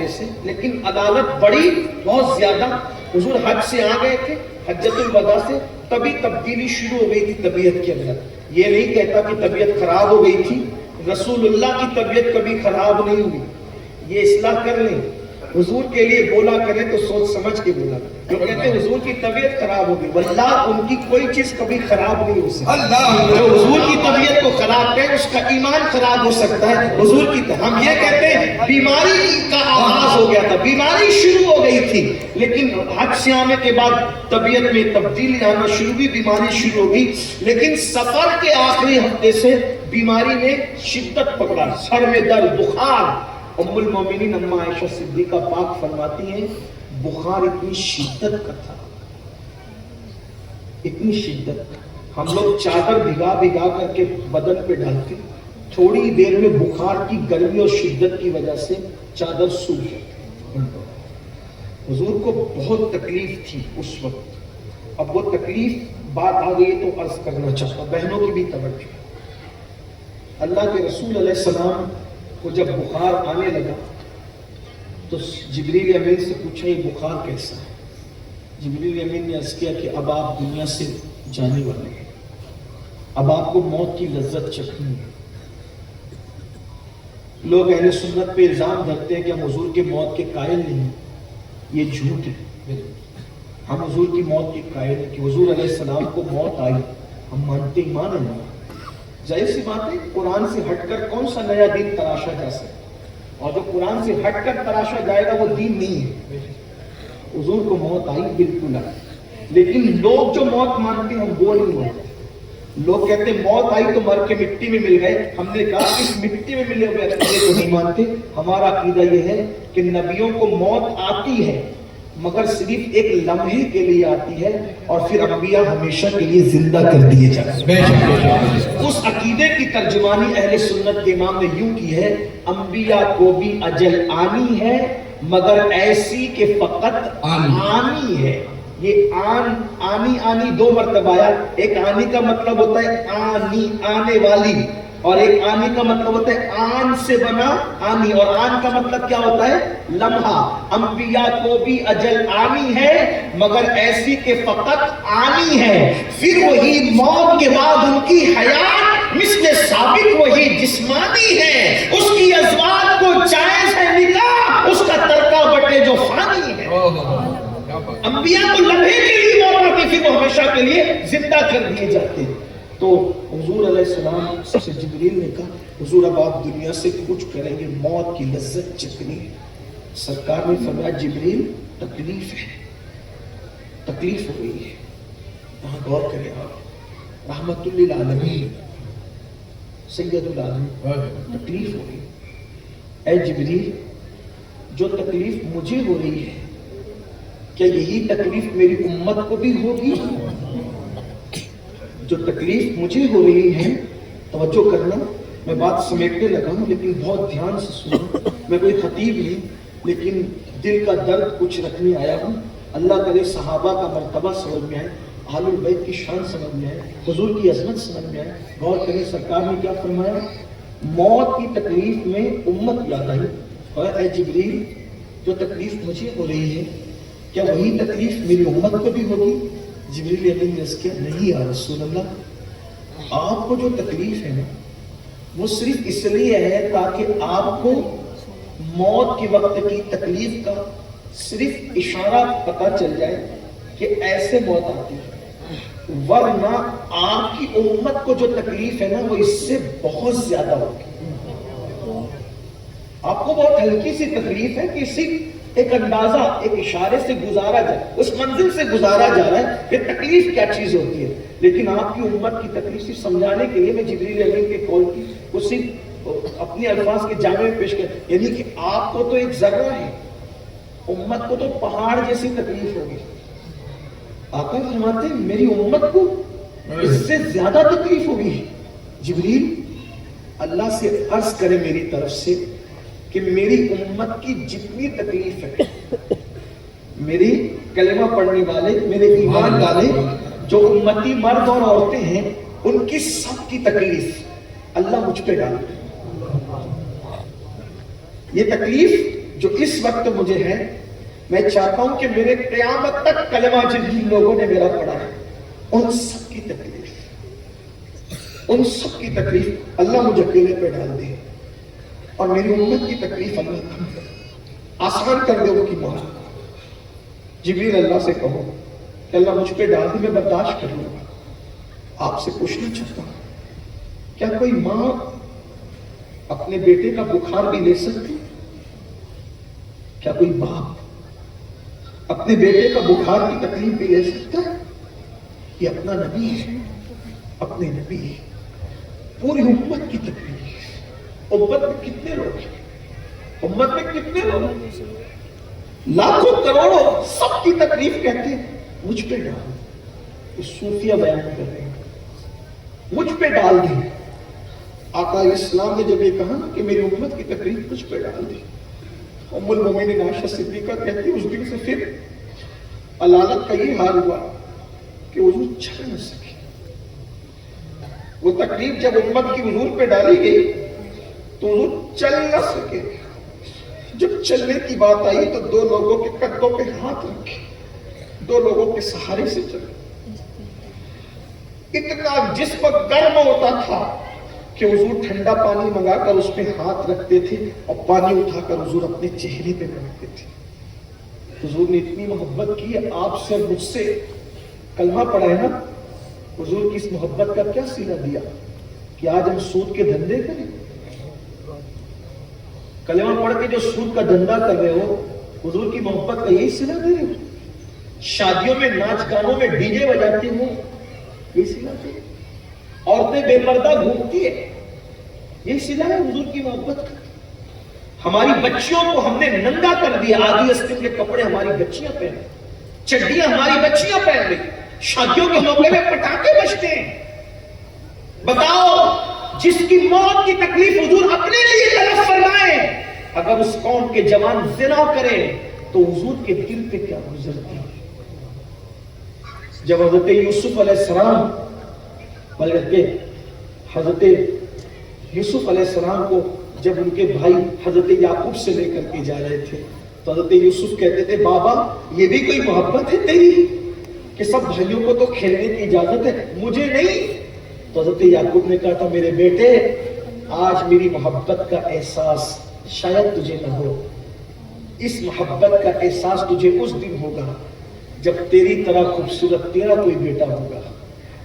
A: سے لیکن علالت بڑی بہت زیادہ۔ حضور حج سے آ گئے تھے، حجۃ الوداع سے، تبھی تبدیلی شروع ہو گئی تھی طبیعت کے اندر۔ یہ نہیں کہتا کہ طبیعت خراب ہو گئی تھی، رسول اللہ کی طبیعت کبھی خراب نہیں ہوئی، یہ اصلاح کر لیں۔ حضور کے لیے بولا کریں تو سوچ سمجھ کے بولا، جو کہتے ہیں حضور کی طبیعت خراب ہو گئی، واللہ ان کی کوئی چیز کبھی خراب نہیں ہو سکتی۔ جو حضور کی طبیعت کو خراب کرے اس کا ایمان خراب ہو سکتا ہے۔ حضور کی ہم یہ کہتے ہیں بیماری کا آغاز ہو گیا تھا، بیماری شروع ہو گئی تھی، لیکن حج سے آنے کے بعد طبیعت میں تبدیلی آنا شروع ہوئی، بیماری شروع ہو گئی، لیکن سفر کے آخری ہفتے سے بیماری نے شدت پکڑا، سر میں درد، بخار۔ ام المومنین اما عائشہ صدیقہ پاک فرماتی ہیں بخار اتنی شدت کا تھا، اتنی شدت، ہم لوگ چادر بھگا کر کے بدن پہ ڈالتے، تھوڑی دیر میں بخار کی گرمی اور شدت کی وجہ سے چادر سوکھ جاتی۔ حضور کو بہت تکلیف تھی اس وقت۔ اب وہ تکلیف بات آ گئی تو عرض کرنا چاہتا، بہنوں کی بھی توجہ۔ اللہ کے رسول علیہ السلام کو جب بخار آنے لگا تو جبریل امین سے پوچھا یہ بخار کیسا ہے؟ جبریل امین نے عرض کیا کہ اب آپ دنیا سے جانے والے ہیں، اب آپ کو موت کی لذت چکھنی ہے۔ لوگ اہل سنت پہ الزام دھرتے ہیں کہ ہم حضور کے موت کے قائل نہیں، یہ جھوٹ ہے۔ ہم حضور کی موت کے قائل ہیں کہ حضور علیہ السلام کو موت آئی، ہم مانتے ایمان ہے۔ ظاہر سی بات ہے قرآن سے ہٹ کر کون سا نیا دین تراشا جا سکتا، اور جو قرآن سے ہٹ کر تراشا جائے گا وہ دین نہیں ہے۔ حضور کو موت آئی، بالکل آئی، لیکن لوگ جو موت مانتے ہیں ہم وہ نہیں مانتے۔ لوگ کہتے ہیں موت آئی تو مر کے مٹی میں مل گئے، ہم نے کہا اس مٹی میں ملے ہوئے عقیدے کو نہیں مانتے۔ ہمارا عقیدہ یہ ہے کہ نبیوں کو موت آتی ہے مگر صرف ایک لمحے کے لیے آتی ہے، اور پھر انبیاء ہمیشہ کے لیے زندہ کر دیے جاتے ہیں۔ اس عقیدے کی ترجمانی اہل سنت کے امام نے یوں کی ہے، انبیاء کو بھی اجل آنی ہے مگر ایسی کہ فقط آنی ہے۔ یہ آنی 2 مرتبہ آیا، ایک آنی کا مطلب ہوتا ہے آنی، آنے والی، اور ایک آنی کا مطلب ہوتا ہے آن سے بنا آنی، اور آن کا مطلب کیا ہوتا ہے؟ لمحہ۔ انبیاء کو بھی اجل آنی ہے مگر ایسی کہ فقط آنی ہے، پھر وہی موت کے بعد ان کی حیات مثل ثابت وہی جسمانی ہے، اس کی ازواج کو جائز ہے نکاح، اس کا ترکہ بٹے جو فانی ہے۔ انبیاء کو لمحے کے لیے موت آتی، پھر وہ ہمیشہ کے لیے زندہ کر دیے جاتے ہیں۔ تو حضور علیہ السلام سے جبریل نے کہا حضور اب آپ دنیا سے کچھ کریں گے، موت کی لذت چکھنی ہے۔ سرکار نے فرمایا جبریل تکلیف ہے، تکلیف ہو گئی ہے۔ یہاں غور کریں آپ، رحمت للعالمین سید العالمین، تکلیف ہو گئی۔ اے جبریل جو تکلیف مجھے ہو رہی ہے کیا یہی تکلیف میری امت کو بھی ہوگی؟ جو تکلیف مجھے ہو رہی ہے، توجہ کرنا، میں بات سمیٹنے لگا ہوں لیکن بہت دھیان سے سنو، میں کوئی خطیب نہیں لیکن دل کا درد کچھ رکھنے آیا ہوں۔ اللہ کرے صحابہ کا مرتبہ سمجھ میں آئے، اہل البیت کی شان سمجھ میں آئے، حضور کی عظمت سمجھ میں آئے۔ غور کریں سرکار نے کیا فرمایا، موت کی تکلیف میں امت یاد آئی اور اے جبریل جو تکلیف مجھے ہو رہی ہے کیا وہی تکلیف میری امت کو بھی ہوگی؟ جبریل امین نے عرض کیا نہیں یا رسول اللہ، آپ کو جو تکلیف ہے نا وہ صرف اس لیے ہے تاکہ آپ کو موت کے وقت کی تکلیف کا صرف اشارہ پتہ چل جائے کہ ایسے موت آتی ہے، ورنہ آپ کی امت کو جو تکلیف ہے نا وہ اس سے بہت زیادہ ہوگی۔ آپ کو بہت ہلکی سی تکلیف ہے کہ صرف ایک اندازہ ایک اشارے سے گزارا جائے، اس منزل سے گزارا جا رہا ہے کہ تکلیف کیا چیز ہوتی ہے، لیکن آپ کی امت کی تکلیف صرف سمجھانے کے لیے میں جبریل امین کے قول کی وہ صرف اپنے الفاظ کے جامع میں پیش کر، یعنی کہ آپ کو تو ایک ذرہ ہے، امت کو تو پہاڑ جیسی تکلیف ہوگی۔ آقا فرماتے ہیں میری امت کو اس سے زیادہ تکلیف ہوگی۔ جبریل اللہ سے عرض کرے میری طرف سے کہ میری امت کی جتنی تکلیف ہے، میری کلمہ پڑھنے والے، میرے ایمان والے جو امتی مرد اور عورتیں ہیں، ان کی سب کی تکلیف اللہ مجھ پہ ڈال دے۔ یہ تکلیف جو اس وقت مجھے ہے، میں چاہتا ہوں کہ میرے قیامت تک کلمہ جن جن لوگوں نے میرا پڑھا ہے ان سب کی تکلیف، ان سب کی تکلیف اللہ مجھے اکیلے پہ ڈال دے اور میری امت کی تکلیف اللہ آسان کر دے ان کی موت۔ جبریل اللہ سے کہو کہ اللہ مجھ پہ ڈال دے، میں برداشت کر لوں گا۔ آپ سے پوچھنا چاہتا ہوں کیا کوئی ماں اپنے بیٹے کا بخار بھی لے سکتی؟ کیا کوئی باپ اپنے بیٹے کا بخار کی تکلیف بھی لے سکتا ہے؟ یہ اپنا نبی ہے، اپنے نبی ہے، پوری امت کی تکلیف۔ امت میں کتنے لوگ ہیں؟ امت میں کتنے لوگ ہیں؟ لاکھوں کروڑوں، سب کی تکلیف کہتے ہیں مجھ پہ ڈال دے۔ صوفیہ بیان کر رہے ہیں مجھ پہ ڈال دے۔ آقا اسلام نے جب یہ کہا کہ میری امت کی تکلیف مجھ پہ ڈال دی، ام المومنین عائشہ صدیقہ کہتی اس دن سے پھر علالت کا یہ حال ہوا کہ حضور چل نہ سکے۔ وہ تکلیف جب امت کی حضور پہ ڈالی گئی تو حضور چل نہ سکے۔ جب چلنے کی بات آئی تو دو لوگوں کے کندھوں پہ ہاتھ رکھے، دو لوگوں کے سہارے سے چلے۔ اتنا جسم گرم ہوتا تھا کہ حضور ٹھنڈا پانی منگا کر اس پہ ہاتھ رکھتے تھے اور پانی اٹھا کر حضور اپنے چہرے پہ رکھتے تھے۔ حضور نے اتنی محبت کی، آپ سے مجھ سے کلمہ پڑھا ہے نا، حضور کی اس محبت کا کیا صلہ دیا کہ آج ہم سود کے دھندے کریں؟ کلمہ پڑھ کے جو سود کا دھندا کر رہے ہو، حضور کی محبت کا یہی صلہ دے رہے ہو؟ شادیوں میں ناچ گانوں میں ڈی جے بجاتے ہو، یہ صلہ دے رہے ہو؟ عورتیں بے پردہ گھومتی ہے، یہ صلہ ہے حضور کی محبت کا؟ ہماری بچیوں کو ہم نے ننگا کر دیا، آدھی استن کے کپڑے ہماری بچیاں پہن رہی، چڈیاں ہماری بچیاں پہن رہی، شادیوں کے موقع میں پٹاخے بجتے ہیں۔ بتاؤ جس کی موت کی تکلیف حضور اپنے لیے طلب فرمائے، اگر اس قوم کے جوان زنا کرے تو حضور کے دل پہ کیا گزرتی ہے؟ جب حضرت یوسف علیہ السلام بلکہ حضرت یوسف علیہ السلام کو جب ان کے بھائی حضرت یعقوب سے لے کر کے جا رہے تھے تو حضرت یوسف کہتے تھے بابا یہ بھی کوئی محبت ہے تیری کہ سب بھائیوں کو تو کھیلنے کی اجازت ہے مجھے نہیں؟ تو حضرت یعقوب نے کہا تھا میرے بیٹے آج میری محبت کا احساس شاید تجھے نہ ہو، اس محبت کا احساس تجھے اس دن ہوگا جب تیری طرح خوبصورت تیرا کوئی بیٹا ہوگا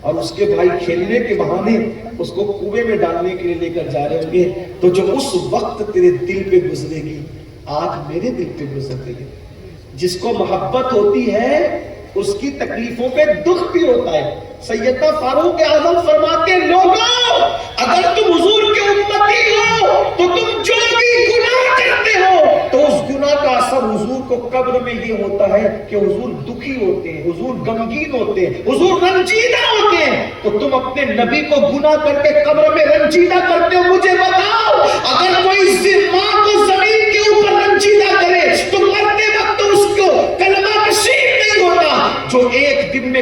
A: اور اس کے بھائی کھیلنے کے بہانے اس کو کنویں میں ڈالنے کے لیے لے کر جا رہے ہوں گے، تو جو اس وقت تیرے دل پہ گزرے گی آج میرے دل پہ گزر رہی ہے۔ جس کو محبت ہوتی ہے اس کی تکلیفوں پہ دکھ بھی ہوتا ہے۔ سیدنا فاروق اعظم فرماتے ہیں لوگوں اگر تم حضور کے امتی ہو تو تم جو بھی گناہ کرتے ہو تو اس گناہ کا اثر حضور کو قبر میں یہ ہوتا ہے کہ حضور دکھی ہوتے ہیں، حضور غمگین ہوتے ہیں، حضور رنجیدہ ہوتے ہیں۔ تو تم اپنے نبی کو گناہ کر کے قبر میں رنجیدہ کرتے ہو، مجھے بتاؤ اگر کوئی ماں کو زمین کے اوپر رنجیدہ کرے تو مرتے وقت اس کو کلمہ نصیب نہیں ہوتا جو ایک دن میں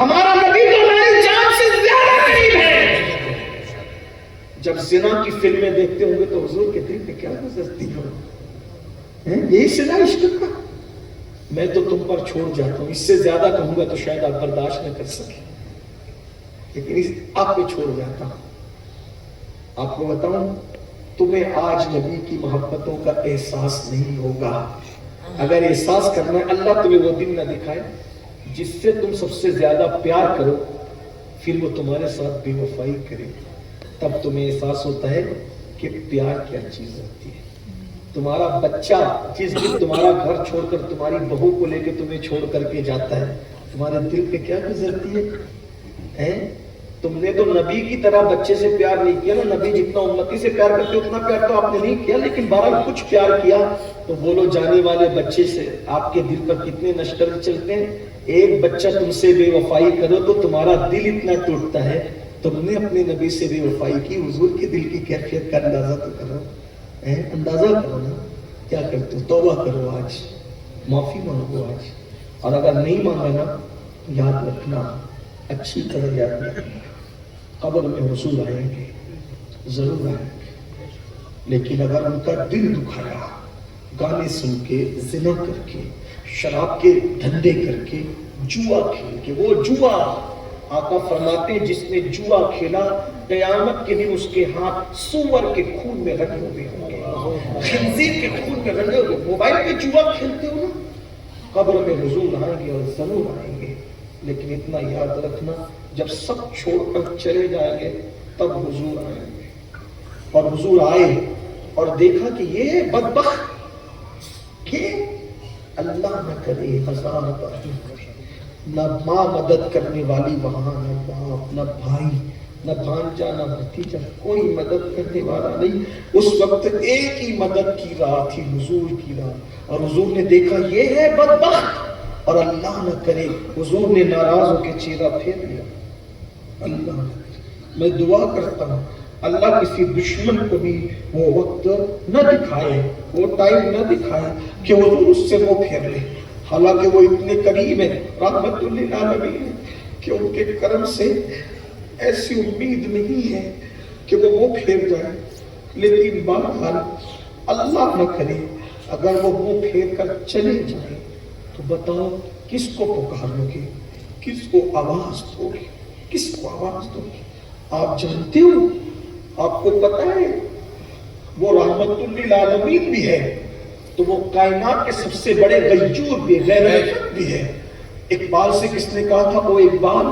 A: ہمارا نبی تو ہماری جان سے زیادہ قریب ہے. جب زنا کی فلمیں دیکھتے ہوں گے تو حضور کے دل پہ کیا گزرتی ہو؟ یہی صدا عشق کا. میں تو تم پر چھوڑ جاتا ہوں، اس سے زیادہ کہوں گا تو شاید آپ برداشت نہ کر سکیں، لیکن آپ پہ چھوڑ جاتا ہوں. آپ کو بتاؤں، تمہیں آج نبی کی محبتوں کا احساس نہیں ہوگا. اگر احساس کرنا ہے، اللہ تمہیں وہ دن نہ دکھائے جس سے تم سب سے زیادہ پیار کرو، پھر وہ تمہارے ساتھ بے وفائی کرے. تب تمہیں احساس ہوتا ہے کہ پیار کیا چیز ہوتی ہے. تمہارا بچہ جس دن تمہارا گھر چھوڑ کر تمہاری بہو کو لے کے تمہیں چھوڑ کر کے جاتا ہے، تمہارے دل پہ کیا گزرتی ہے؟ تم نے تو نبی کی طرح بچے سے پیار نہیں کیا نا. نبی جتنا امتی سے پیار کرتے اتنا پیار تو آپ نے نہیں کیا، لیکن بہرحال کچھ پیار کیا. تو بولو جانے والے بچے سے آپ کے دل پر کتنے نشتر چلتے ہیں. ایک بچہ تم سے بے وفائی کرو تو تمہارا دل اتنا ٹوٹتا ہے. تم نے اپنے نبی سے بے وفائی کی، حضور کے دل کی کیفیت کا اندازہ تو کرو. اندازہ کرو نا کیا کرتے ہو. توبہ کرو، آج معافی مانگو آج. اور اگر نہیں مانگا نا، یاد رکھنا، اچھی طرح یاد رکھنا، قبر میں حضور آئیں گے، ضرور آئیں گے. لیکن اگر ان کا دل دکھایا گانے سن کے، زنا کر کے، شراب کے دھندے کر کے، جوا کھیل کے، وہ جوا آقا فرماتے ہیں جس نے جوا کھیلا قیامت کے دن اس کے ہاتھ سور کے خون میں رنگے ہوئے ہوں گے، خنزیر کے خون میں رنگے ہوئے. موبائل پہ جوا کھیلتے ہو نا، قبر میں حضور آئیں گے اور ضرور آئیں گے. لیکن اتنا یاد رکھنا، جب سب چھوڑ کر چلے جائیں گے تب حضور آئیں گے. اور حضور آئے اور دیکھا کہ یہ بدبخت، کہ اللہ نہ کرے ہزار بار، نہ ماں مدد کرنے والی وہاں، نہ باپ، نہ بھائی، نہ بھانجا، نہ بھتیجا، کوئی مدد کرنے والا نہیں. اس وقت ایک ہی مدد کی راہ تھی، حضور کی راہ. اور حضور نے دیکھا یہ ہے بدبخت، اور اللہ نہ کرے حضور نے ناراض ہو کے چہرہ پھیر لیا. اللہ نہ کرے. میں دعا کرتا ہوں اللہ کسی دشمن کو بھی وہ وقت نہ دکھائے، وہ ٹائم نہ دکھائے کہ حضور اس سے وہ پھیر لے. حالانکہ وہ اتنے قریب ہیں، رحمت للعالمین، کہ ان کے کرم سے ایسی امید نہیں ہے کہ وہ پھیر جائے. لیکن بہرحال اللہ نہ کرے اگر وہ منہ پھیر کر چلے جائیں تو بتاؤ کس کو پکارو گے، کس کو آواز دو گے، کس کو آواز دو گے؟ آپ جانتے ہو، آپ کو پتا ہے وہ رحمت للعالمین بھی ہے تو وہ کائنات کے سب سے بڑے غیور بھی ہے. اقبال سے کس نے کہا تھا، او اقبال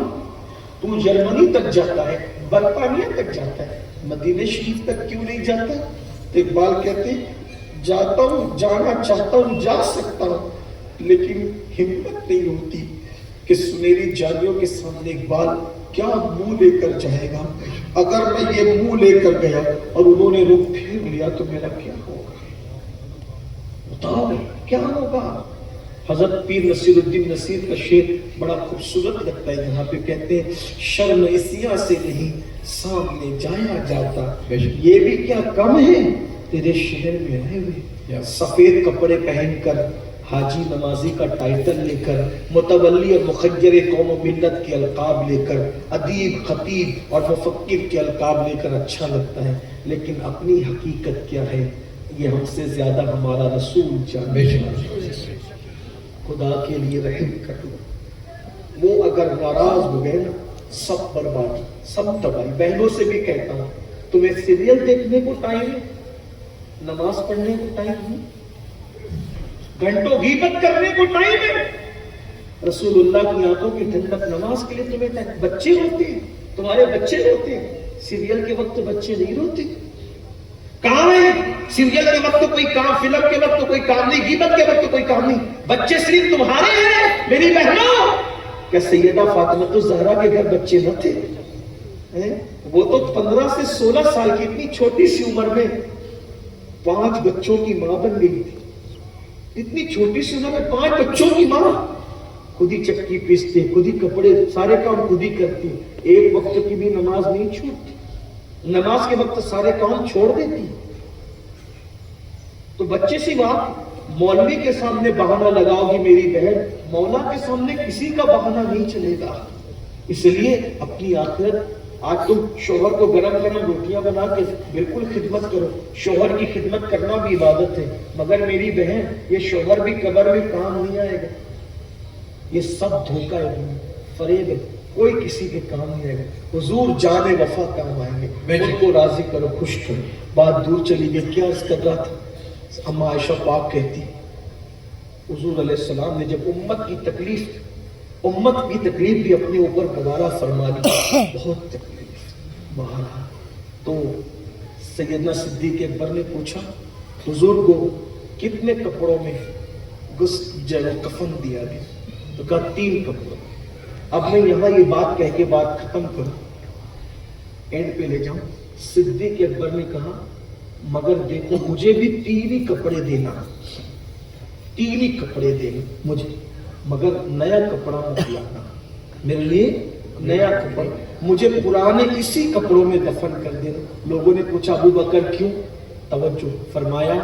A: تو جرمنی تک جاتا ہے، برطانیہ تک جاتا ہے، مدینہ شریف تک کیوں نہیں جاتا؟ تو اقبال کہتے جاتا ہوں، جانا چاہتا ہوں، جا سکتا ہوں، لیکن ہمت نہیں ہوتی کہ سنہری جالیوں کے سامنے اقبال کیا منہ لے کر جائے گا. اگر میں یہ منہ لے کر گیا اور انہوں نے رخ پھیر لیا تو میرا کیا ہوگا؟ بتاؤ کیا ہوگا؟ حضرت پیر نصیر الدین نصیر کا شعر بڑا خوبصورت لگتا ہے. یہاں پہ کہتے ہیں شرم اسیاں سے نہیں سامنے جایا جاتا، یہ بھی کیا کم ہے تیرے شہر میں آئے ہوئے. سفید کپڑے پہن کر، حاجی نمازی کا ٹائٹل لے کر، متولی اور مخیر قوم و ملت کے القاب لے کر، ادیب، خطیب اور مفکر کے القاب لے کر اچھا لگتا ہے، لیکن اپنی حقیقت کیا ہے یہ ہم سے زیادہ ہمارا رسول جانتا ہے. خدا کے لیے رحم کر لو. وہ اگر ناراض ہو گئے نا، سب بربادی، سب تباہی. بہنوں سے بھی کہتا ہوں تمہیں سیریل دیکھنے کو ٹائم ہے، نماز پڑھنے کو ٹائم نہیں، گھنٹوں غیبت کرنے کو ٹائم ہے. رسول اللہ کی آنکھوں کی ٹھنڈک نماز کے لیے تمہیں ٹائم. بچے روتے ہیں، تمہارے بچے روتے ہیں، سیریل کے وقت بچے نہیں روتے. کام ہے سیریل کے وقت کوئی کام، فلم کے وقت کوئی کام نہیں، غیبت کے وقت کوئی کام نہیں. بچے صرف تمہارے ہیں میری بہنوں. کیا سیدہ فاطمہ الزہرا کے گھر بچے نہ تھے؟ وہ تو 15 سے 16 سال کی اتنی چھوٹی سی عمر میں 5 بچوں کی ماں بن گئی تھی. اتنی چھوٹی سی عمر میں 5 بچوں کی ماں. خود ہی چکی پیستے، خود ہی کپڑے، سارے کام خود ہی کرتی. ایک وقت کی بھی نماز نہیں چھوٹتی، نماز کے وقت سارے کام چھوڑ دیتی. تو بچے سی بات، مولوی کے سامنے بہانہ لگاؤ گی میری بہن، مولا کے سامنے کسی کا بہانہ نہیں چلے گا.
B: اس لیے اپنی آخرت، آج تم شوہر کو گرم گرم روٹیاں بنا کے بالکل خدمت کرو، شوہر کی خدمت کرنا بھی عبادت ہے، مگر میری بہن یہ شوہر بھی قبر میں کام نہیں آئے گا، یہ سب دھوکہ ہے، فریب ہے، کوئی کسی کے کام نہیں آئے گا، حضور جان وفا کام آئیں گے، ان کو راضی کرو، خوش کرو۔ بات دور چلی گئی، کیا اس کر رہا تھا؟ اما عائشہ پاک کہتی حضور علیہ السلام نے جب امت کی تکلیف بھی اپنے اوپر گوارا فرما لی، بہت تکلیف باہر، تو سیدنا صدیق اکبر نے پوچھا حضور کو کتنے کپڑوں میں کفن دیا گیا؟ تو کہا 3 کپڑوں۔ اب میں یہاں یہ بات کہہ کے بات ختم کروں، اینڈ پہ لے جاؤں۔ صدیق اکبر نے کہا مگر دیکھو مجھے بھی 3 ہی کپڑے دینا، 3 ہی کپڑے دینا مجھے، مگر نیا کپڑا مت لانا، میرے لیے نیا کپڑا، مجھے پرانے اسی کپڑوں میں دفن کر دینا۔ لوگوں نے پوچھا ابو بکر کیوں؟ توجہ فرمایا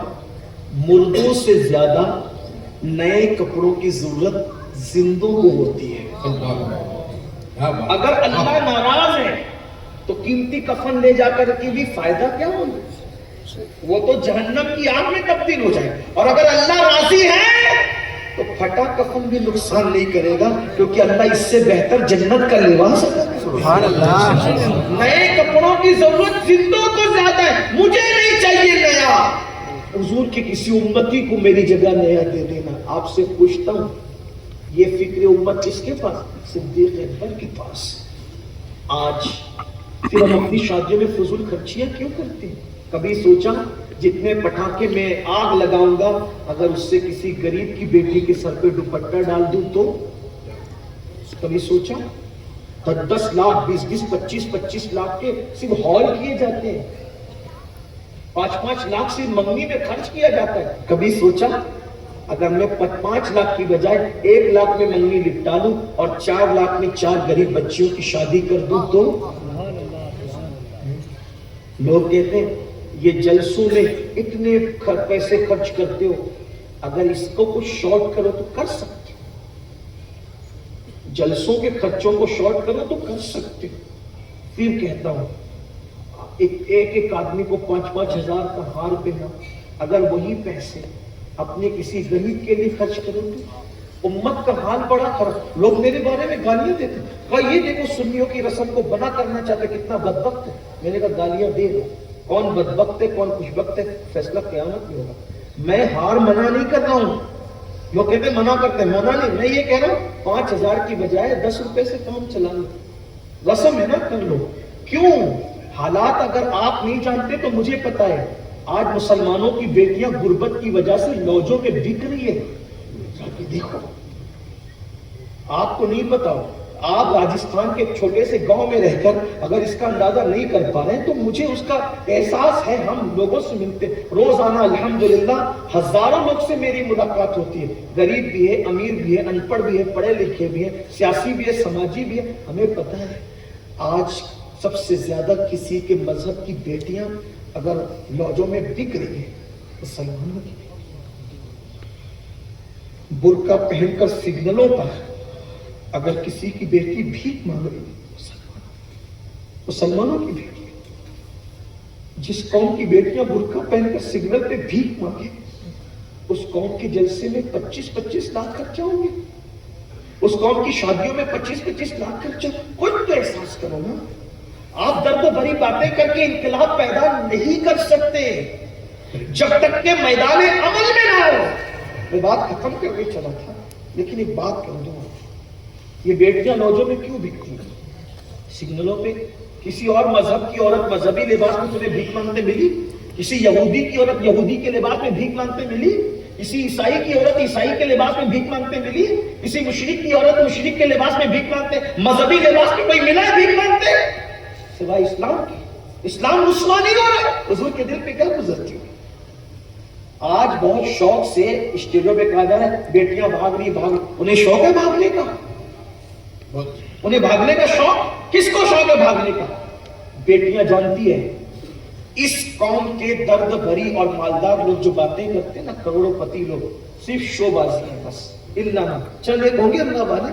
B: مردوں سے زیادہ نئے کپڑوں کی ضرورت زندوں کو ہوتی ہے۔ اگر اللہ ناراض ہے تو قیمتی کفن لے جا کر کے بھی فائدہ کیا ہوگا؟ وہ تو جہنم کی آگ میں تبدیل ہو جائے، اور اگر اللہ راضی ہے تو پھٹا کفن بھی نقصان نہیں کرے گا، کیونکہ اللہ اس سے بہتر جنت کا لباس ہے۔ سبحان اللہ۔ نئے کپڑوں کی ضرورت زندوں کو زیادہ ہے، مجھے نہیں چاہیے نیا، حضور کے کسی امتی کو میری جگہ نیا دے دینا۔ آپ سے پوچھتا ہوں یہ فکر امت کس کے پاس؟ صدیق اکبر کے پاس۔ آج پھر ہم اپنی شادیوں میں فضول خرچیاں کیوں کرتے ہیں؟ کبھی سوچا جتنے پٹاخے میں آگ لگاؤں گا اگر اس سے کسی غریب کی بیٹی کے سر پہ دوپٹہ ڈال دوں تو؟ کبھی سوچا 10 لاکھ 20 25 لاکھ کے صرف ہال کیے جاتے ہیں، 5 لاکھ سے منگنی میں خرچ کیا جاتا ہے۔ کبھی سوچا اگر میں 5 لاکھ کی بجائے 1 لاکھ میں منگنی لپٹا لوں اور 4 لاکھ میں 4 غریب بچیوں کی شادی کر دوں تو؟ لوگ کہتے ہیں یہ جلسوں میں اتنے پیسے خرچ کرتے ہو، اگر اس کو کچھ شارٹ کرو تو کر سکتے ہو، جلسوں کے خرچوں کو شارٹ کرو تو کر سکتے ہو۔ پھر کہتا ہوں ایک آدمی کو 5 ہزار کا ہار پہنا، اگر وہی پیسے اپنے کسی غریب کے لیے خرچ کرو تو امت کا حال بڑا خراب۔ لوگ میرے بارے میں گالیاں دیتے ہیں، کہا یہ دیکھو سنیوں کی رسم کو بنا کرنا چاہتے، کتنا بدبخت ہے۔ میں نے کہا گالیاں دے دو، کون بدبخت ہے کون خوش بخت ہے فیصلہ قیامت میں ہوگا۔ میں ہار منع نہیں کر رہا ہوں، لوگ کہتے ہیں منع کرتے ہیں، منع نہیں، میں یہ کہہ رہا ہوں 5 ہزار کی بجائے 10 روپے سے کام چلا لو، رسم ہے نا کر لو۔ کیوں؟ حالات اگر آپ نہیں جانتے تو مجھے پتا ہے، آج مسلمانوں کی بیٹیاں غربت کی وجہ سے لوجوں پہ بک رہی ہے۔ دیکھو آپ کو نہیں پتا، آپ راجستھان کے چھوٹے سے گاؤں میں رہ کر اگر اس کا اندازہ نہیں کر پا رہے ہیں تو مجھے اس کا احساس ہے۔ ہم لوگوں سے ملتے روزانہ، الحمدللہ ہزاروں لوگ سے میری ملاقات ہوتی ہے، غریب بھی ہے، امیر بھی ہے، ان پڑھ بھی ہے، پڑھے لکھے بھی ہیں، سیاسی بھی ہے، سماجی بھی ہے۔ ہمیں پتا ہے آج سب سے زیادہ کسی کے مذہب کی بیٹیاں اگر لوجوں میں بک رہی ہیں مسلمانوں کی، برقع پہن کر سگنلوں پر اگر کسی کی بیٹی بھیک مانگ رہی ہے، مسلمانوں کی بیٹی، جس قوم کی بیٹیاں برقع پہن کر سگنل پہ بھیک مانگے اس قوم کے جلسے میں 25 لاکھ خرچہ ہوں گے، اس قوم کی شادیوں میں 25 لاکھ خرچہ۔ کچھ تو احساس کرو نا، آپ درد بھری باتیں کر کے انقلاب پیدا نہیں کر سکتے جب تک کہ میدان عمل میں نہ ہو۔ میں بات ختم کر کے چلا تھا لیکن ایک بات کر دوں، یہ بیٹیاں لوجوں میں کیوں بکتی ہیں؟ سگنلوں پہ کسی اور مذہب کی عورت مذہبی لباس میں تمہیں بھیک مانگتے ملی؟ کسی یہودی کی عورت یہودی کے لباس میں بھیک مانگتے ملی؟ کسی عیسائی کی عورت عیسائی کے لباس میں بھیک مانگتے ملی؟ کسی مشرک کی عورت مشرک کے لباس میں بھیک مانگتے مذہبی لباس میں کوئی ملا ہے بھیک مانگتے سوائے اسلام کی؟ اسلام رسوا نہیں ہو رہا ہے، حضور کے دل پہ کیا گزرتی ہے؟ آج بہت شوق سے اسٹیجوں پہ کہا جا رہا ہے بیٹیاں بھاگ رہی، انہیں شوق ہے بھاگنے کا، انہیں بھاگنے کا شوق، کس کو شوق ہے بھاگنے کا؟ بیٹیاں جانتی ہے اس قوم کے درد بھری اور مالدار لوگ جو باتیں کرتے ہیں نا، کروڑوں پتی لوگ، صرف شو بازی ہے بس، اللہ چل ایک ہوں گے اللہ والے